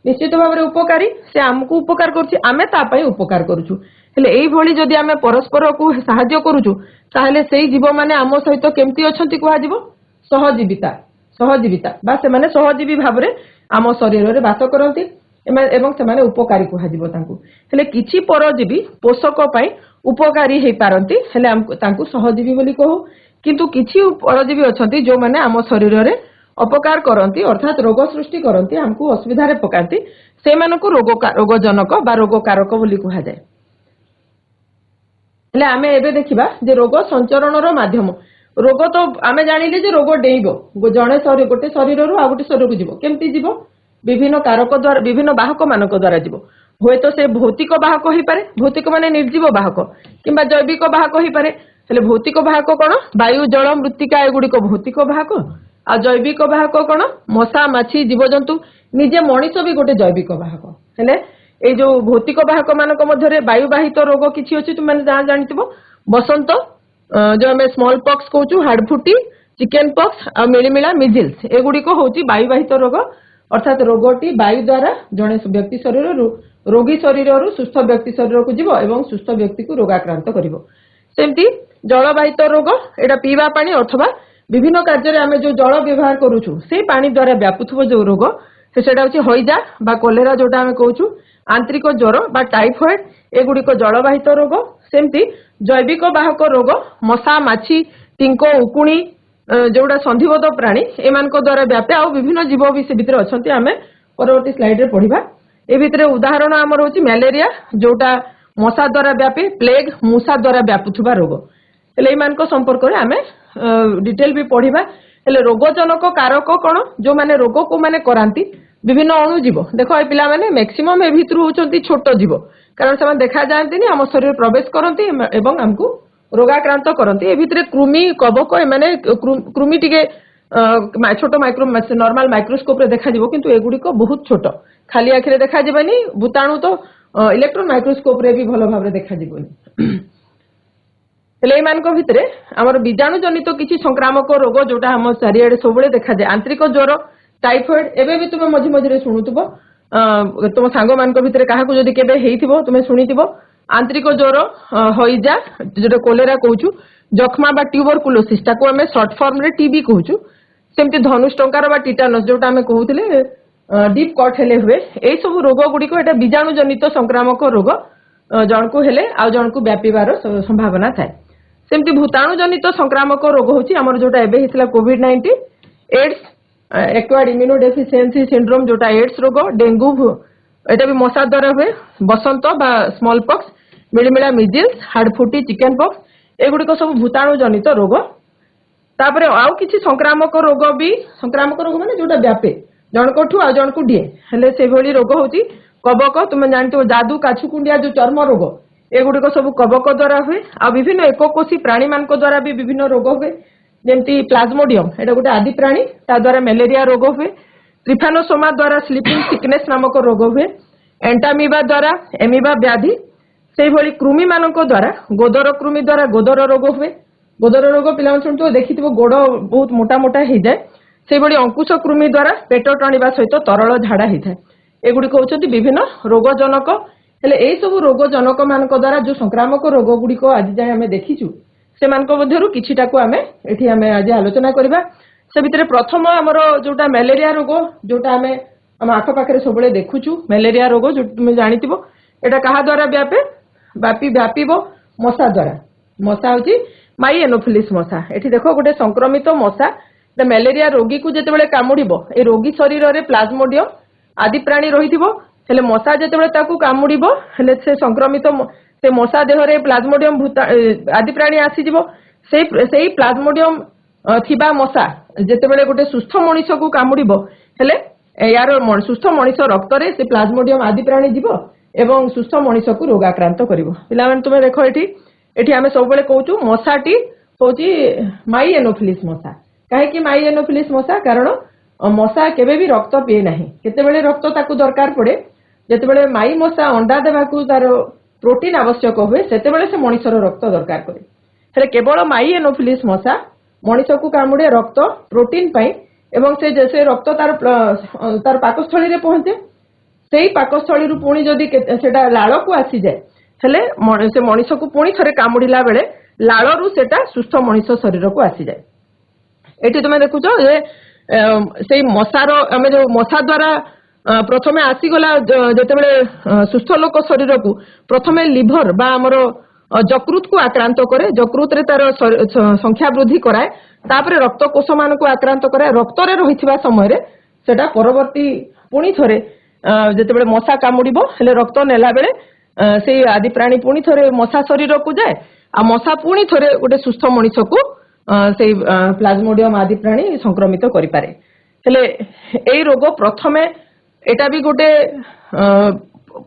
निश्चित भाव में उपकारी से आमको उपकार करूची आमे ता पई उपकार करूछु हेले एई भली जदि आमे परस्पर को सहाय्य करूछु ताहेले सेही जीव माने आम सहित केमती अछंती कुहा जीव सहजीविता बा से माने सहजीवी भाव में आम शरीर रे वास करंती एवं से माने उपकारी कुहा जीव तांकू हेले किछि परजीवी पोषक पई उपकारी हे पारंती हेले हमको तांकू सहजीवी बोली कहू किंतु किछि परजीवी अछंती जो माने आम शरीर रे अपकार करंती अर्थात रोग सृष्टि करंती हमको असुविधा रे पकांती से मानको रोगजनक बा रोग कारक बोली कहा जाए हेले आमे एबे देखिबा जे रोग संचरण रो माध्यम रोग तो आमे जानिले जे रोग डेइबो जणे शरीर गोटे शरीर रु आ गोटे शरीर को जीवो केमती जीवो विभिन्न कारक द्वारा विभिन्न बाहक मानक द्वारा जीवो होय तो से भौतिक बाहक होई पारे भौतिक माने निर्जीव बाहक किंबा जैविक बाहक होई पारे हेले भौतिक बाहक कोन वायु जल मृत्तिका एगुडी को भौतिक बाहक आ जैविक बाहक कोन मशा माछी जीवजंतु निजे मनीष भी गोटे जैविक बाहक हेले ए जो भौतिक बाहक मानक मध्यरे वायु बाहित रोग किछि अछि तुम माने जान जानितबो बसंत जो हमें स्मॉल पॉक्स कहूछु हाडफुटी चिकन पॉक्स आ मिलिमिला मिजिल्स एगुडी को होची वायु बाहित रोग अर्थात रोगटी वायु द्वारा जने व्यक्ति शरीर रोगी शरीर सुस्थ व्यक्ति शरीर को जीव एवं सुस्थ व्यक्ति को रोगाक्रांत करिवो सेमती जलवाहित रोग एटा पीवा पानी अथवा विभिन्न कार्य आमे जो जल व्यवहार करूछु से पानी द्वारा व्यापुथबो जो रोग সেটা হচ্ছে হইজা বা কলেরা जोटा आम कहूँ आंतरिक ज्वर बा टाइफॉइड एगुड़िक जलवाहित रोग सेमती जैविक बाहक रोग मशा माछी टिंक उकुणी जोड़ा संधिबद्ध प्राणी एमान द्वारा व्यापे आ विभिन्न जीव भी से भितर अच्छा आम परवर्ती स्लाइड रे पढ़ा ए भितर उदाहरण आमर हूँ मैलेरिया जोटा मशा द्वारा व्यापे प्लेग मूषा द्वारा व्यापुवा रोग हेले मान संपर्क में आम डिटेल भी पढ़ा हेले रोगजनक कारक कौन जो माने रोग को माने करांती विभिन्न अणुजीव देख ए पिला माने मैक्सिमम ए भितर होचंती छोट जीव कारण से देखा जाती आम शरीर प्रवेश करती एवं आमको रोगाक्रांत करती ए भितर कृमि कवक एमाने कृमि टिके छोट माइक्रो नॉर्मल माइक्रोस्कोप रे देखा जिवो किंतु एगुड़िक बहुत छोट खाली आखिरे देखा जिबानी भूताणु तो इलेक्ट्रॉन माइक्रोस्कोप रे भी भल भाव देखा जिवोनी हेले एमानक भितरे हमर बीजाणु जनित किछि संक्रामक रोग जोटा हम चारिआडे सबले देखा जाय आंतरिक ज्वर टाइफॉइड एबे भी तुम मझी मझी शुणुथबो तुम सांग मानक भितरे काहाकू जदि केबे हेइथिबो तुमे शुनिथिबो आंतरिक ज्वर हइजा जोटा कोलेरा कहूछु जखमा बा ट्यूबरकुलोसिस ताको हमें शॉर्ट फॉर्म रे टीबी कहूछु सेमति धनुष टंकार बा टिटानस जोटा हमें कहूथिले डीप कट हेले हुए एई सब रोग गुडीको एटा बीजाणु जनित संक्रामक रोग जणको हेले आ जणको व्यापीबार संभावना थाए सेमति भूताणु जनित संक्रामक रोग होची हमर जोटा एबे हितला कोविड-19 एड्स एक्वायर्ड इम्यूनोडेफिशिएंसी सिंड्रोम जोटा एड्स रोग डेंगू एटा भी मशा द्वारा हुए बसंत बा स्मॉल पॉक्स मिलिमिला मिजिल्स हार्डफुटी चिकन पॉक्स एगुड़िक सब भूताणु जनित रोग तापरे आउ किछि संक्रामक रोग भी संक्रामक रोग माने जोटा व्यापे जनकठू आ जनकू दिए हेले से भली रोग होची कबक तुम जानते जादू काछुकुंडिया जो चर्म रोग एगुड़िक सब कबक द्वारा हुए आ विभिन्न एककोषी प्राणी मान द्वारा भी विभिन्न रोग हुए जेमती प्लाज्मोडियम एटा गोटे आदि प्राणी ता द्वारा मलेरिया रोग हुए ट्रिफानोसोमा द्वारा स्लीपिंग सिकनेस नामक रोग हुए एंटामीबा द्वारा एमीबा व्याधि से भली कृमि मानक द्वारा गोदर कृमि द्वारा गोदर रोग हुए गोदर रोग पिला शुणु देखि गोड़ बहुत मोटा मोटा हो जाए से भली अंकुश कृमि द्वारा पेट टाणिबा सहित तरल झाड़ा होता है एगुड़िक होचंती विभिन्न रोगजनक हेले एई सब रोगजनक मानक द्वारा जो संक्रामक रोग गुड़िक आज जाए आम देखीचु से किछिटाकू आम एठी आम आज आलोचना करबा से भितर प्रथम आमर जोटा मलेरिया रोग जोटा आम आम आखपाखे सब देखुचु मलेरिया रोग जो तुम जानिथिबो एटा कहा द्वारा व्यापे व्यापीबो मशा द्वारा मशा होची माई एनोफिलिस मशा एठी देखो गोटे संक्रमित मशा मलेरिया रोगी को जेतेबेले कामुड़िबो ए रोगी शरीर रे प्लाज्मोडियम आदि प्राणी रहिथिबो हेले मशा जेतेबेले ताकू कामुड़िबो हेले से संक्रमित से मशा देह रे प्लाज्मोडियम आदि प्राणी आसीजिबो सेई प्लाज्मोडियम थिबा मशा जेतेबेले गोटे सुस्थ मनीष को कामुड़िबो हेले यार सुस्थ मनीष रक्त रे से प्लाज्मोडियम आदि प्राणी जीवो एवं सुस्थ मनीष को रोगाक्रांत करिवो पिला माने तुमे देखो एठी आमे सब बेले कहूचु मशाटी होची माई एनोफिलिस मशा काहे कि माई एनोफिलिस मशा कारण मशा केबे भी रक्त पिए नाही केतेबेले रक्त ताकू दरकार पड़े जेतेबेले माई मशा अंडा देबाकू तार प्रोटीन आवश्यक हुए सेतेबेले से मनीषर रक्त दरकार करे हेले केवल माई एनोफिलिस मशा मनीष को कामुड़े रक्त प्रोटीन पाई एवं से रक्त तार पाकस्थली रे पहुंचे सेई पाकस्थली रु पुणी जदी सेटा लाळ को आसी जाए हेले से मनीष को पुणी थरे कामुड़िला बेले लाळ रु सेटा सुस्थ मनीष शरीर को आसी जाए एठी तुमे देखुछो जे सेई मशार आमे जो मशा द्वारा प्रथमे आसीगला जेतेबेले सुस्थ लोक शरीर को प्रथमे लिभर बा हमर जकृत को आक्रांत करे जकृत रे तार संख्या वृद्धि कराए तापरे रक्त कोष मान को आक्रांत कराए रक्त रे रहिथिबा समय रे सेटा परवर्ती पुणी थरे जेतेबेले मशा कामुड़िबो हेले रक्त नेला बेले से आदि प्राणी पुणी थरे मशा शरीर को जाए आ मशा पुणी थरे गोटे सुस्थ मनीष को से प्लाज्मोडियम आदि प्राणी संक्रमित करि पारे हेले एई रोग प्रथमे एटा भी गोटे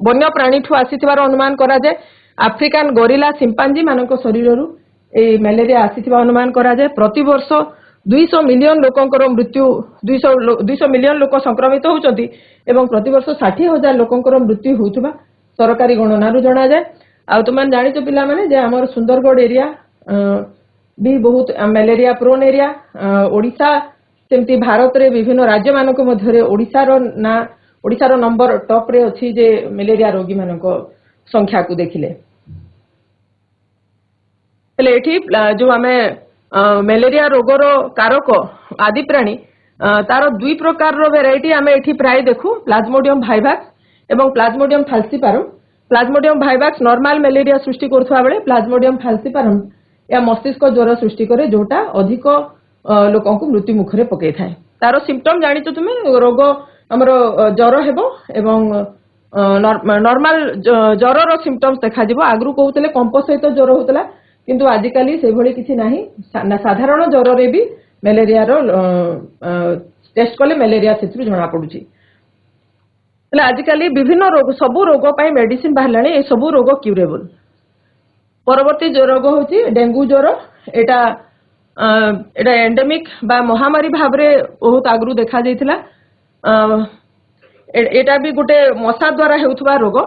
वन्य प्राणी ठू आसीथिबार अनुमान करा जाए आफ्रिकान गोरिला सिंपांजी मानक शरीर रु ए मलेरिया आसीथिबा अनुमान करा जाए प्रति वर्ष 200 मिलियन लोकंकर मृत्यु 200 मिलियन लोक संक्रमित होउचंती एवं प्रति वर्ष 60,000 लोकंकर मृत्यु होउथबा सरकारी गणना जना जाए आ तुम जानिଛ पिला माने जे हमर सुंदरगढ़ एरिया भी बहुत मलेरिया प्रोन एरिया ओडिशा सेमती भारत रे विभिन्न राज्य मानक मध्यरे ओडिशार नंबर टॉप रे अछि जे मलेरिया रोगी मानक संख्या को देखिले हेले एठी जो आमे मलेरिया रोगर कारक आदि प्राणी तार दुई प्रकार भेराइटी आम एठी प्राय देखू प्लाज्मोडियम भाइवाक्स एवं प्लाज्मोडियम फाल्सीपारम। प्लाज्मोडियम भाइवाक्स नॉर्मल मलेरिया सृष्टि करथुवा बेले प्लाज्मोडियम फाल्सीपारम या मस्तिष्क ज्वर सृष्टि करे जोटा अधिक लोकन को मृत्यु मुखरे पकई थाए। तार सिम्पटम जानिଛ तुमे रोग हमर ज्वर हेबो एवं नॉर्मल ज्वर रो सिम्पटम्स देखा जिवो। आगरु कहउतले कंप सहित ज्वर होतला किंतु आजिकाली से भली किछि नाही। साधारण ज्वर रे भी मलेरिया रो टेस्ट कले मलेरिया सेथु जणा पडुची। એટલે आजिकाली विभिन्न रोग सबु रोग पाई मेडिसिन बाहरलाणी ए सबु रोग क्यूरेबल। परवर्ती जो रोग होची डेंगू ज्वर। एटा एटा एंडेमिक बा महामारी भाबरे बहुत आगरु देखा जाइथिला। एटा भी गोटे मशा द्वारा हेउथबा रोग।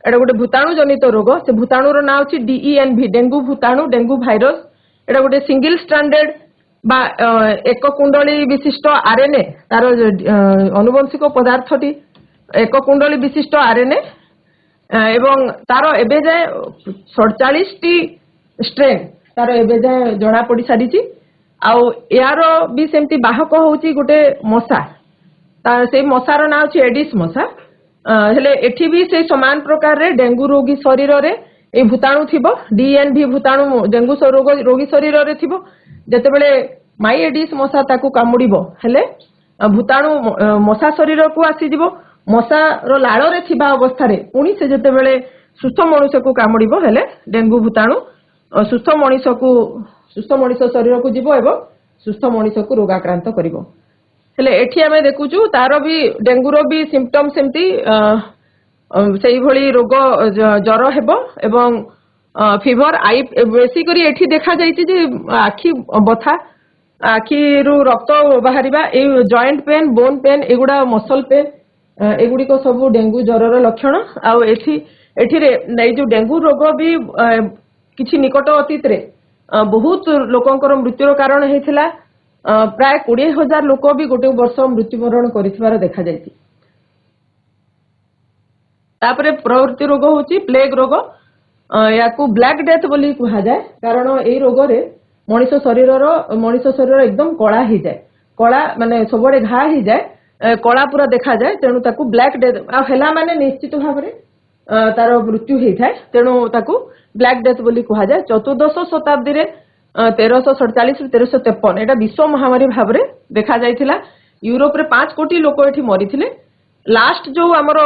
एटा गोटे भूताणु जनित रोग। से भूताणु रो नाम होची DENV डेंगू भूताणु डेंगू भाइरस। एटा गोटे सिंगल स्ट्रैंडेड बा एक कुंडली विशिष्ट आरएनए तार अनुवंशिक पदार्थटी एक कुंडली विशिष्ट आरएनए एवं तार एबे जाय 47 टी स्ट्रेन तार एबे जाय जणा पड़ी सारी आउ यार भी सेमती बाहक होची गोटे मशा। तार से मशार ना होची एडिस मशा। हेले एठी भी से समान प्रकार रे डेंगू रोगी शरीर रे ए भूताणु थिबो। DNV भूताणु डेंगू रोगी शरीर रे थिबो। जते बेले माई एडिस मशा ताकू कामुड़िबो हेले भूताणु मशा शरीर को आसी जिवो। मशा रो लाळ रे थिबा अवस्था रे पुणी से जते बेले सुस्थ मनुष्य को कामुड़िबो हेले डेंगू भूताणु सुस्थ मनुष्य शरीर को जिवो एवं सुस्थ मनुष्य को रोगाक्रांत करिवो। हेले एठी आमे देखुचु तार भी डेंगू रो भी सिम्पटम सेमती सेही भली रोग ज्वर हेबो एवं फीवर आई बेसिकली एठी देखा जाइछि जे आखि बथा आखि रु रक्त बाहरिबा a joint pain bone pen एगुडा मसल पेन एगुडी को सब डेंगू ज्वर रो लक्षण। आउ एठी रे नै जो डेंगू रोग भी किछि निकट अतीत रे बहुत लोकंकर मृत्युर कारण हेथिला। प्राय 20,000 लोक भी गोटे वर्ष मृत्युवरण करिथिबार देखा जाइछि। तापरे प्रवृत्ति रोग होची प्लेग रोग। याकू ब्लैक डेथ बोली कहा जाए कारण ए रोग रे मनिष शरीर एकदम कला ही जाए। कला माने सबडे घा ही जाए कला पूरा देखा जाए तेणु ताकू ब्लैक डेथ हेला माने निश्चित भाव रे तार मृत्यु ही थाए तेणु ताकू ब्लैक डेथ बोली कहा जाए। चतुर्दश शताब्दी रे 1347 ରୁ 1353 एटा विश्व महामारी भाव रे देखा जाइथिला। यूरोप रे 5 कोटी लोक एठी मरिथिले। लास्ट जो हमर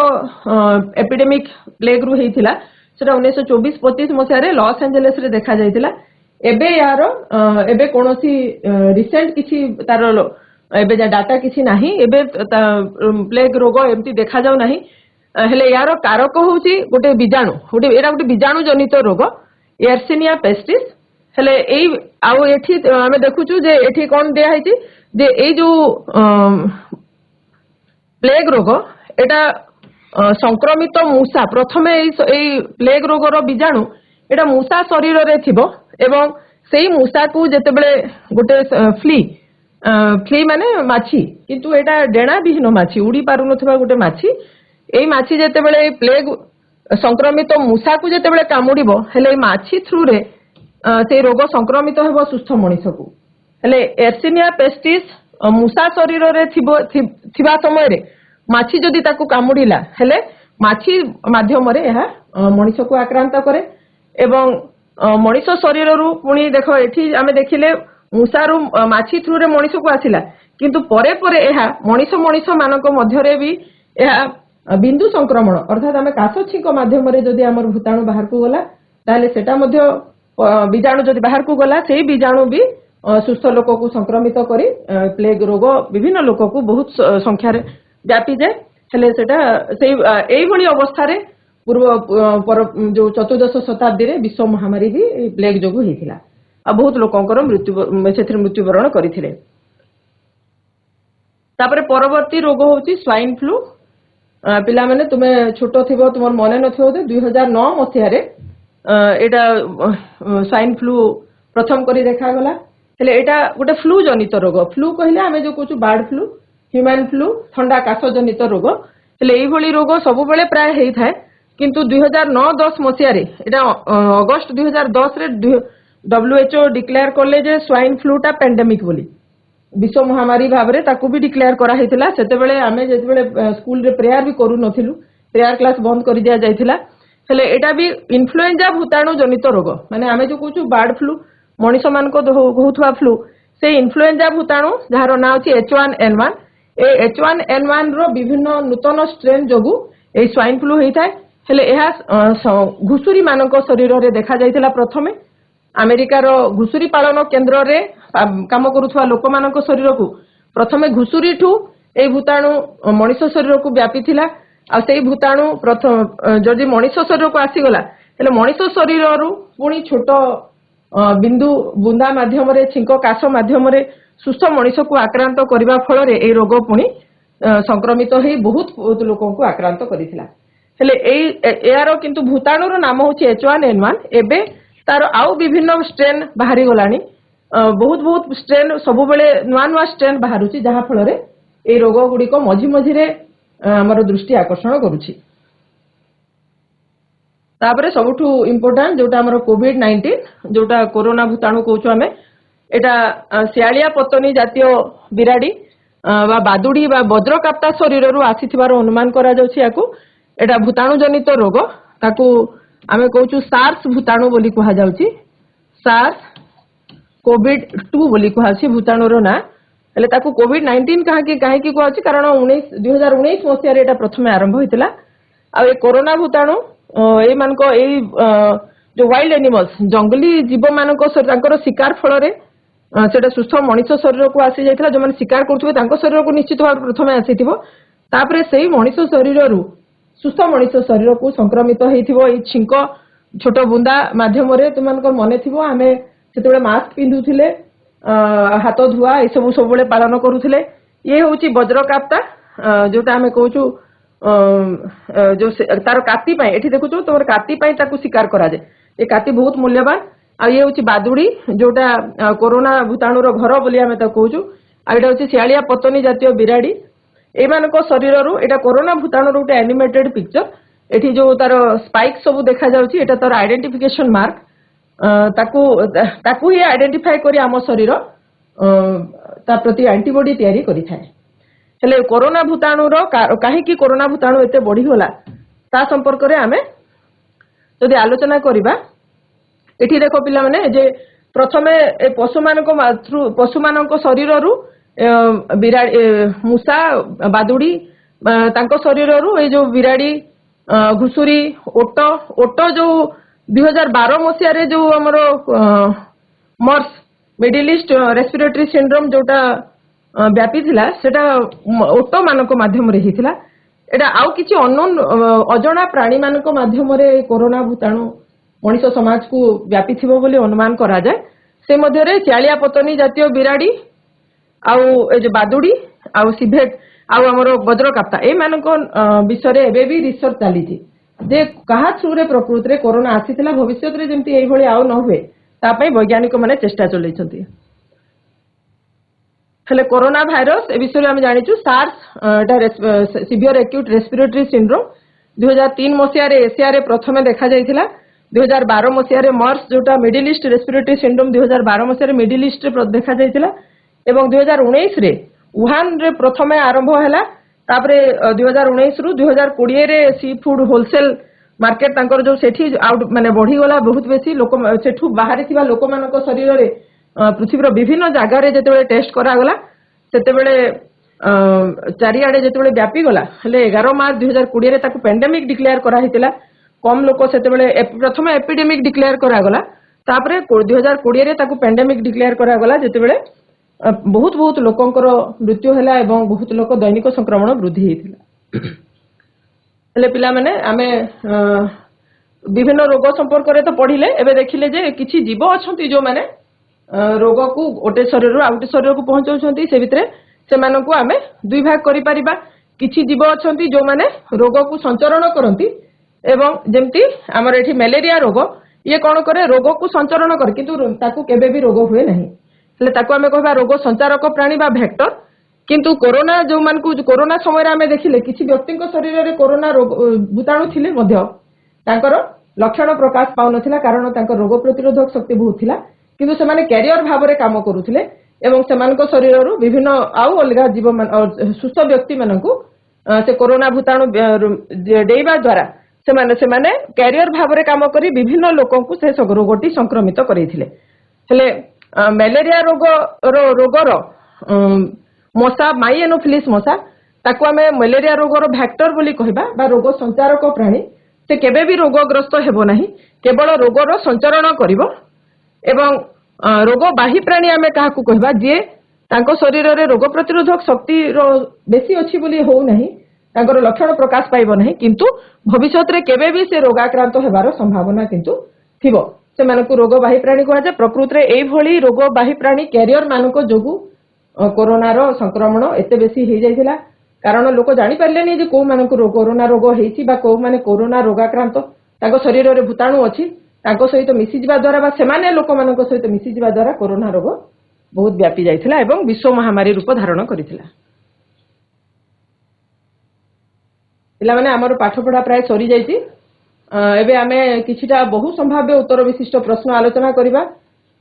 एपिडेमिक प्लेग रु हेइथिला सेटा 1924-25 मसिया रे लॉस एंजेलिस रे देखा जाइथिला। एबे यार एबे कोनोसी रिसेंट किछि तार एबे जा डाटा किछि नाही। एबे प्लेग रोग एमती देखा जाउ नाही। हेले यार कारक होउची गोटे बीजाणु एरा गोटे बीजाणु जनित रोग एर्सिनिया पेस्टिस। हेले एई आउ एठी हमें देखुचु जे एठी कोन दिया हैची जे एई जो प्लेग रोग एटा संक्रमित मूषा प्रथमे एई प्लेग रोगर बीजाणु एटा मूषा शरीर रे थिबो एवं सेई मूषा को जते बेले गोटे फ्ली माने माछी किंतु एटा डेणा विहीन माछी उड़ी पारु नथिबा गोटे माछी। एई माछी जते बेले प्लेग संक्रमित मूषा को जते बेले कामुड़िबो हेले माछी थ्रू रे से रोग संक्रमित हेबो सुस्थ मनुष्य को। हेले एर्सिनिया पेस्टिस मूषा शरीर रे थिबा समय रे माछी जदि ताकू कामुड़िला हेले माछी माध्यम रे यह मनुष्य को आक्रांत करे एवं मनुष्य शरीर रु पुणी देखो एठी आमे देखिले मूषा रु माछी थ्रू रे मनुष्य को आसिला किंतु परे परे यह मनुष्य मानक मध्य रे भी यह बिंदु संक्रमण अर्थात आमे काश छींक माध्यम रे जदि हमर भूताणु बाहर को गला ताले सेटा मध्य बीजाणु जदि बाहर को गला से बीजाणु भी सुस्थ लोक को संक्रमित करी प्लेग रोग विभिन्न लोक को बहुत संख्या रे व्यापी जाए। हेले सेटा एई भली अवस्था रे पूर्व जो चतुर्दश शताब्दी रे विश्व महामारी भी प्लेग जोगु हेथिला आ बहुत लोकंकर मृत्युवरण करिथिले। तापरे परवर्ती रोग होची स्वाइन फ्लू। पिला माने तुमे छोटो थिबो तुमर मने नथिबो 2009 मसिया रे एटा स्वाइन फ्लू प्रथम करी देखा गला। हेले एटा गोटे फ्लू जनित रोग। फ्लू कहले आमे जो कहू बर्ड फ्लू ह्यूमन फ्लू ठंडा काश जनित रोग। हेले एई भली रोग सब बेले प्राय हेई थाए किंतु 2009-10 मसिया रे एटा अगस्त 2010 रे WHO डिक्लेयर करले जे स्वाइन फ्लूटा पेंडेमिक बोली। विश्व महामारी भाव में ताकू भी डिक्लेयर करा हैतिला सेतेबेले आमे जेतेबेले स्कूल रे प्रेयर भी करू नथिलु प्रेयर क्लास बंद कर दिया जायतिला हेले एटा भी इन्फ्लुएंजा भूताणु जनित रोग माने आमे जो कहू बर्ड फ्लू मनीष मान को होउथवा फ्लू से इन्फ्लुएंजा भूताणु जार ना अछि H1N1 ए H1N1 रो विभिन्न नूतन स्ट्रेन जोगु ए स्वाइन फ्लू होइथाय हेले एहा घुसुरी मानक शरीर रे देखा जायतिला प्रथमे अमेरिकार घुसुरी पालन केन्द्र रे काम करुवा लोक मान शरीर को प्रथमे घुसुरी ठू ए भूताणु मनीष शरीर को व्यापी थिला आ से भूताणु प्रथम जदि मनीष शरीर को आसीगला हेले मनीष शरीर रु पुणी छोट बिंदु बुंदा माध्यम रे छिंक काश माध्यम रे सुस्थ मनीष को आक्रांत करबा फल रे ए रोग पुणी संक्रमित होई बहुत लोक को आक्रांत करिथिला हेले यार किंतु भूताणुर नाम होछि H1N1 एबे तार आउ विभिन्न स्ट्रेन बाहरी गलानी बहुत बहुत स्ट्रेन सब बेले नुआ नुआ स्ट्रेन बाहरुची जहा फल रे ए रोग गुडी को मझी मझी रे हमर दृष्टि आकर्षण करूची तापरे सबठु इम्पोर्टेंट जोटा हमर कोविड-19 जोटा कोरोना भूताणु कहूछु हमें एटा सियालिया पत्तनी जातीय बिराडी बा बादुडी बा वज्रकाप्ता शरीर रु आसीथिबार अनुमान करा जाउछि याकू एटा भूताणु जनित रोग ताकू आमे कहूछु सार्स भूताणु बोली कहा जाउछि सार्स कोविड-2 बोली कहा छी भूताणुर ना हेले ताकू कोविड-19 काहे की कहा छी कारण 2019 मसिया रे एटा प्रथमे आरंभ होइतिला आ ए कोरोना भूताणु ए मानको ए जो वाइल्ड एनिमल्स जंगली जीव मानको तांकर शिकार फल रे सेटा सुस्थ मनीष शरीर को आसी जाइतिला जो माने शिकार करथुबे तांको शरीर को निश्चित भाव प्रथमे आसीथिबो तापरे सेही मनीष शरीर रु सुस्थ मनीष शरीर को संक्रमित हेथिबो ए छिंक छोट बुंदा माध्यम रे तुमनको मने थिबो आमे सेतेबेले मास्क पिंधुथिले हाथ धुआ ए सब सबले पालन करूथिले ये होची वज्रकाप्ता जोटा हमें कहूछु जो तार काती पाई एठी देखुछु तोर काती पाई ताकू शिकार करा जाय ए काती बहुत मूल्यवान आ ये होची बादुडी जोटा कोरोना भूताणुर घर बोली हमें ता कहूछु आ एटा होची सियालिया पत्तनी जातीय बिराडी ए मानको शरीर रु एटा कोरोना भूताणुर उटे एनिमेटेड पिक्चर एठी जो तार स्पाइक सब देखा जाउची एटा तार आइडेंटिफिकेशन मार्क ताकू ही आइडेंटिफाई करी आम शरीर ता प्रति एंटीबॉडी तैयारी करि थाए हेले कोरोना भूताणुर काहे की कोरोना भूताणु एते बढ़ी होला ता संपर्क रे आमे जदि आलोचना करिबा एठी देखो पिला माने जे प्रथमे ए पशु मानक शरीर रु बिराडी मूसा बादुडी तांको शरीर रु ए जो बिराडी घुसुरी ओट जो 2012 मसिया रे जो हमर मर्स मिडिल ईस्ट रेस्पिरेटरी सिंड्रोम जोटा व्यापी थिला सेटा ओट मानक माध्यम रे हिथिला एटा आउ किछि अननोन अजणा प्राणी मानक माध्यम रे कोरोना भूताणु मनीष समाज को व्यापी थिबो बोली अनुमान करा जाय से मध्य रे सियालिया पत्तनी जातीय बिराडी आउ ए जो बादुडी आउ सिभेट आउ हमर वज्रकाप्ता ए मानक विषय रे एबे भी रिसर्च चाली थी जे कहा थ्रू रे प्रकृति रे कोरोना आसीथिला भविष्य रे जेमती एई भली आउ न होवे ता पई वैज्ञानिक माने चेष्टा चलै छथि हेले कोरोना भाइरस ए विषय हम जानिछु SARS severe acute respiratory syndrome 2003 मसिया रे एशिया रे प्रथमे देखा जायतिला 2012 मसिया रे मर्स जोटा मिडिल ईस्ट रेस्पिरेटरी सिंड्रोम 2012 मसिया रे मिडिल ईस्ट रे देखा जायतिला एवं 2019 रे वुहान रे प्रथमे आरंभ हैला तापरे 2019 रु 2020 रे सी फूड होलसेल मार्केट तांकर जो सेठी आउट माने बढ़ी गला बहुत बेसी लोक सेठू बाहरी थिबा लोक मानक शरीर रे पृथ्वीर विभिन्न जगह रे जेतेबेले टेस्ट करा गला सेतेबेले चारिआडे जेतेबेले व्यापी गला हेले 11 मार्च 2020 रे ताकू पेंडेमिक डिक्लेयर करा हितिला कम लोक सेतेबेले प्रथमे एपिडेमिक डिक्लेयर करा गला तापरे 2020 रे ताकू पेंडेमिक डिक्लेयर करा गला जेतेबेले बहुत बहुत लोकंकर मृत्यु हैला एवं बहुत लोक दैनिक संक्रमण वृद्धि हेतिला हेले पिला माने आमे विभिन्न रोग संपर्क रे तो पढ़िले एबे देखिले जे किछि जीव अछंती जो माने रोग को ओटे शरीर रु आउटे शरीर को पहुंचाउछंती से भितरे से मानकू आमे दुई भाग करि परिबा किछि जीव अछंती जो माने रोग को संचरण करंती एवं जेमती हमर एठी मलेरिया रोग ये कोन करे रोग को संचरण कर किंतु ताकू केबे भी रोग हुए नहीं हेले ताकू आमे कहबा रोग संचारक प्राणी बा वेक्टर किंतु कोरोना जो मानकू कोरोना समय रे आमे देखिले किछि व्यक्ति को शरीर रे कोरोना रोग भूताणु थिले मध्य तांकर लक्षण प्रकाश पाउ नथिला कारण तांकर रोग प्रतिरोधक शक्ति बहुत थिला किंतु से माने कैरियर भाव रे काम करूथिले एवं सेमानक शरीररू विभिन्न आउ अलगा जीव सुस्थ व्यक्ति मानकू से कोरोना भूताणु डेइबा द्वारा सेमाने कैरियर भाव में काम करी विभिन्न लोकंकु से रोगटी संक्रमित करैथिले। हेले मलेरिया रोगर मशा माई एनोफिलिस मशा ताकू आमे मलेरिया रोगर भैक्टर बोली कहबा बा रोग संचारक प्राणी से केबे भी रोगग्रस्त हेबो नाही, केवल रोगर संचरण करिवो एवं रोग बाही प्राणी आमे काहाकू कहबा जे तांको शरीर रे रोग प्रतिरोधक शक्ति बेसी अछि बोली हो नाही, तांकर लक्षण प्रकाश पाइबो नाही, किंतु भविष्यत रे केबे भी से रोगाक्रांत हेबार संभावना किंतु थिबो। से मानकू रोग बाही प्राणी कहै जे प्रकृति रे एई भली रोग बाही प्राणी कैरियर मानको जोगु कोरोना रो संक्रमण एते बेसी हे जायथिला, कारण लोक जानि पारलेनी जे को मानकू कोरोना रोग हेछि बा को माने कोरोना रोगाक्रांत तांको शरीर रे भूताणु अछि तांको सहित मिसी जिबा द्वारा बा सेमाने लोक मानको सहित मिसी जिबा द्वारा कोरोना रोग बहुत व्यापी जाइथिला एवं विश्व महामारी रूप धारण करिथिला। पिला माने हमर पाठ पढ़ा प्राय सरी जाइछि, एबे आमे किछिटा बहु संभाव्य उत्तर विशिष्ट प्रश्न आलोचना करिबा।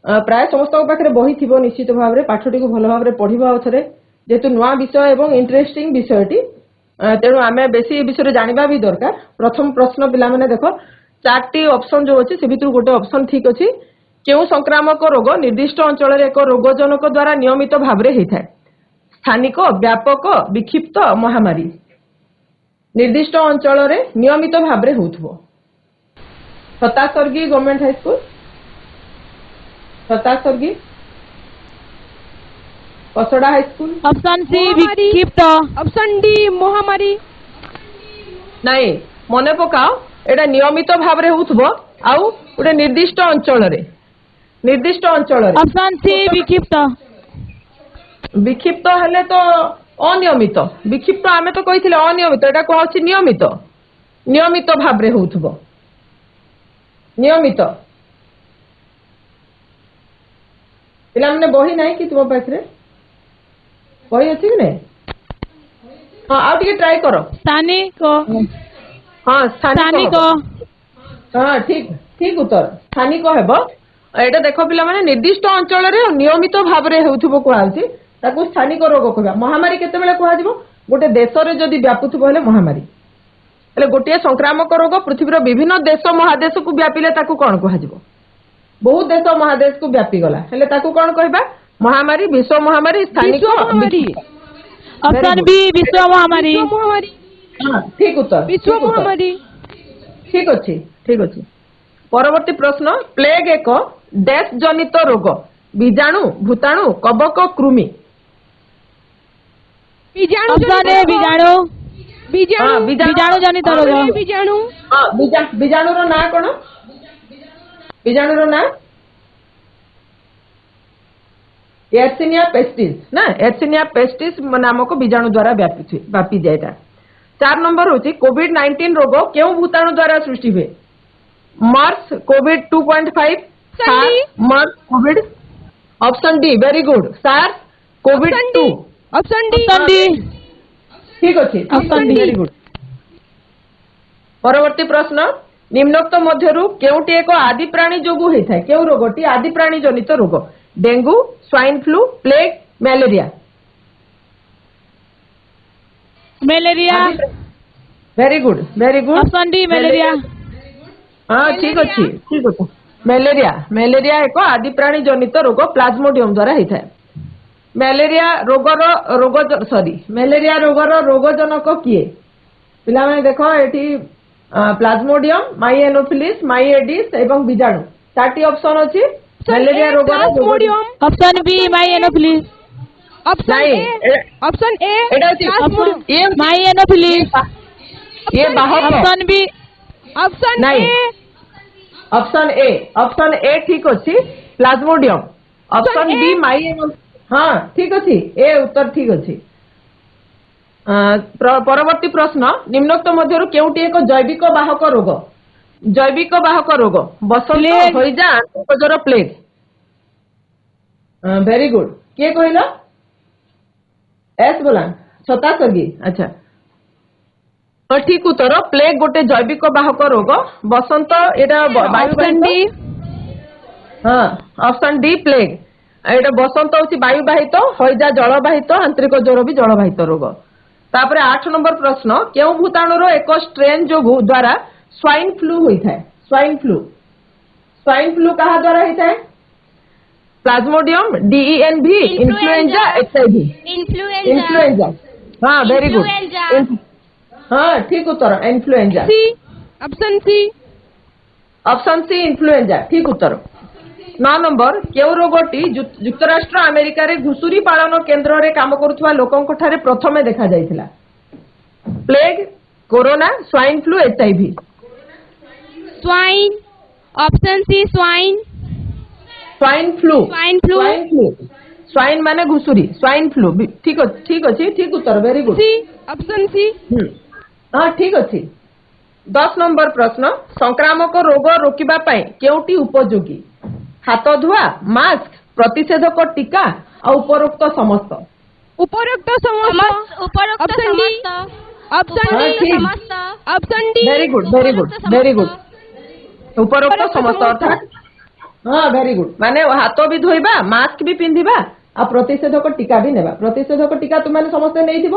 प्राय समस्त पाखरे बही थिबो निश्चित भाव रे पाठटी को भल भाव रे पढिबा अथरे जेतु नुआ विषय एवं इंटरेस्टिंग विषयटी तेणु आमे बेसी विषय रे जानिबा भी दरकार। प्रथम प्रश्न पिला माने देखो चारटी ऑप्शन जो अछि से भितरु गोटे ऑप्शन ठीक अछि, केउ संक्रामक रोग निर्दिष्ट अंचल रे एक रोगजनक द्वारा नियमित भाव रे हेथाय। स्थानिक व्यापक विक्षिप्त महामारी निर्दिष्ट अंचल रे नियमित भाव रे होथबो। Satasargi government high school, Satasargi Kasada high school. Option C विक्षिप्त, ऑप्शन डी महामारी। नहीं मने पकाओ एटा नियमित भाव रे होथबो आउ उडे निर्दिष्ट अंचल रे ऑप्शन सी विक्षिप्त। विक्षिप्त हेले तो अनियमित, विक्षिप्त आमे तो कहिथिले अनियमित, एटा को अछि नियमित, नियमित भाव रे होथबो नियमित। पिला माने बही नाही कि तुम पाखरे बही अछि कि नै? हां आ टिके ट्राई करो। स्थानिक, हां स्थानिक, हां ठीक ठीक उत्तर स्थानिक हेबो। एटा देखो पिला माने निर्दिष्ट अंचल रे नियमित भाव रे होथबो को आउची ताकू स्थानिक रोग कहबा। महामारी केते बेले को आजिबो गोटे देश रे जदी व्यापुथबो हेले महामारी, हेले गोटे संक्रामक रोग पृथ्वीर विभिन्न देश महादेश को व्यापिले ताकू कोन कहजिबो? बहुत देश महादेश को व्यापी गला हेले ताकू कोन कहबा? महामारी, विश्व महामारी, स्थानिक महामारी। ऑप्शन बी विश्व महामारी। हां ठीक उत्तर विश्व महामारी। ठीक अछि ठीक अछि। परवर्ती प्रश्न प्लेग एक डैश जनित रोग बीजाणु भूताणु कवक कृमि। ऑप्शन ए बीजाणु, बीजाणु जनित रोग। बीजाणु हां बीजाणु रो ना कोन? बीजाणु रो ना एर्सिनिया पेस्टिस ना, एर्सिनिया पेस्टिस नामक बीजाणु द्वारा व्यापी जाएगा। 4 नंबर होची कोविड-19 रोग केउ भूताणु द्वारा सृष्टि हुए? MERS COVID 2.5, SARS MERS COVID. Option D very good SARS COVID 2। Option D ठीक अछि, ऑप्शन डी वेरी गुड। परवर्ती प्रश्न निम्नोक्त मध्यरु केउटी एक आदि प्राणी जोगु हेथाय? केउ रोगटी आदि प्राणी जनित रोग? Dengue, swine flu, plague, malaria. Malaria. Very good very good. Option D malaria. हाँ ठीक अच्छी ठीक अच्छे। मलेरिया एक आदि प्राणी जनित रोग प्लाज्मोडियम द्वारा होता है। मलेरिया रोगर रोगजनक किए? पिला माने देखो एठी प्लाज्मोडियम, माई एनोफिलिस, माई एडिस एवं बीजाणु 4टी ऑप्शन अछि। मलेरिया रोगर प्लाज्मोडियम। ऑप्शन बी माई एनोफिलिस। ऑप्शन ए ए माई एनोफिलिस। ये बाहर। Option B, option A, option A ठीक अच्छी प्लाज्मोडियम। ऑप्शन बी माई हाँ ठीक अच्छी ए उत्तर ठीक अच्छी। परवर्ती प्रश्न निम्नोक्त मध्यरु केउटी एक जैविक बाहक रोग? जैविक बाहक रोग बसंत, हइजा, आंतरिक प्लेग। Very good. किए कहला? एस बोला छतासर्गी। अच्छा तो ठीक उत्तर प्लेग गोटे जैविक बाहक रोग बसंत एटा वायु। हाँ ऑप्शन डी प्लेग ଏଇଟା ବସନ୍ତ ହଉଛି ବାୟୁବାହିତ, ହଇଜା ଜଳବାହିତ, ଆନ୍ତରିକ ଜ୍ୱର ବି ଜଳବାହିତ ରୋଗ। ତାପରେ 8 ନମ୍ବର ପ୍ରଶ୍ନ, କେଉଁ ଭୂତାଣୁର ଏକ ଷ୍ଟ୍ରେନ୍ ଯୋଗୁ ଦ୍ୱାରା ସ୍ୱାଇନ ଫ୍ଲୁ ହୋଇଥାଏ? ସ୍ୱାଇନ ଫ୍ଲୁ, ସ୍ୱାଇନ ଫ୍ଲୁ କାହା ଦ୍ୱାରା ହେଇଥାଏ? Plasmodium, DENV, influenza, HIV। Influenza, ହଁ ଭେରି ଗୁଡ, ହଁ ଠିକ ଉତ୍ତର, influenza. C option C option C influenza ଠିକ ଉତ୍ତର। 9 ନମ୍ବର, କେଉଁ ରୋଗଟି ଯୁକ୍ତରାଷ୍ଟ୍ର ଆମେରିକାରେ ଘୁଷୁରୀ ପାଳନ କେନ୍ଦ୍ରରେ କାମ କରୁଥିବା ଲୋକଙ୍କ ଠାରେ ପ୍ରଥମେ ଦେଖାଯାଇଥିଲା? Plague, corona, swine flu, HIV। Swine option C swine swine flu, swine flu swine flu, swine ମାନେ ଘୁଷୁରୀ, ସ୍ୱାଇନ ଫ୍ଲୁ ଠିକ ଅଛି ଠିକ ଉତ୍ତର, ଭେରି ଗୁଡ। सी ऑप्शन सी ହଁ ଠିକ ଅଛି। 10 ନମ୍ବର ପ୍ରଶ୍ନ, ସଂକ୍ରାମକ ରୋଗ ରୋକିବା ପାଇଁ କେଉଁଟି ଉପଯୋଗୀ? ହାତ ଧୁଆ, ମାସ୍କ, ପ୍ରତିଷେଧକ ଟୀକା ଆଉ ଉପରୋକ୍ତ ସମସ୍ତ? उपरोक्त समस्त ऑप्शन डी ऑप्शन हाँ, डी ठीक। Option D very good, very good, very good. ଉପରୋକ୍ତ ସମସ୍ତ ଅର୍ଥାৎ ହଁ ଭେରି ଗୁଡ, ମାନେ ହାତ ବି ଧୋଇବା, ମାସ୍କ ବି ପିନ୍ଧିବା ଆଉ ପ୍ରତିଷେଧକ ଟୀକା ବି ନେବା। ପ୍ରତିଷେଧକ ଟୀକା ତୁମେ ସମସ୍ତେ ନେଇଥିବ,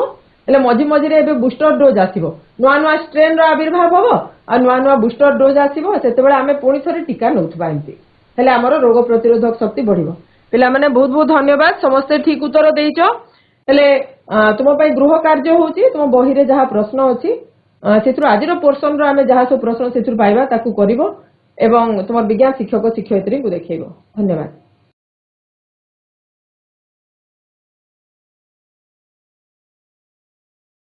ହେଲେ ମଝି ମଝିରେ ଏବେ ବୁଷ୍ଟର ଡୋଜ ଆସିବ, ନୂଆ ନୂଆ ଷ୍ଟ୍ରେନ ର ଆବିର୍ଭାବ ହବ ଆଉ ନୂଆ ନୂଆ ବୁଷ୍ଟର ଡୋଜ ଆସିବ, ସେତେବେଳେ ଆମେ ପୁଣି ଥରେ ଟୀକା ନେଉଥିବା, ଏମିତି ହେଲେ ଆମର ରୋଗ ପ୍ରତିରୋଧକ ଶକ୍ତି ବଢିବ। ପିଲାମାନେ ବହୁତ ବହୁତ ଧନ୍ୟବାଦ, ସମସ୍ତେ ଠିକ ଉତ୍ତର ଦେଇଛ। ହେଲେ ତୁମ ପାଇଁ ଗୃହ କାର୍ଯ୍ୟ ହଉଛି, ତୁମ ବହିରେ ଯାହା ପ୍ରଶ୍ନ ଅଛି ସେଥିରୁ ଆଜିର ପୋର୍ସନ ର ଆମେ ଯାହା ସବୁ ପ୍ରଶ୍ନ ସେଥିରୁ ପାଇବା ତାକୁ କରିବ ଏବଂ ତୁମ ବିଜ୍ଞାନ ଶିକ୍ଷକ ଶିକ୍ଷୟିତ୍ରୀଙ୍କୁ ଦେଖେଇବ। ଧନ୍ୟବାଦ।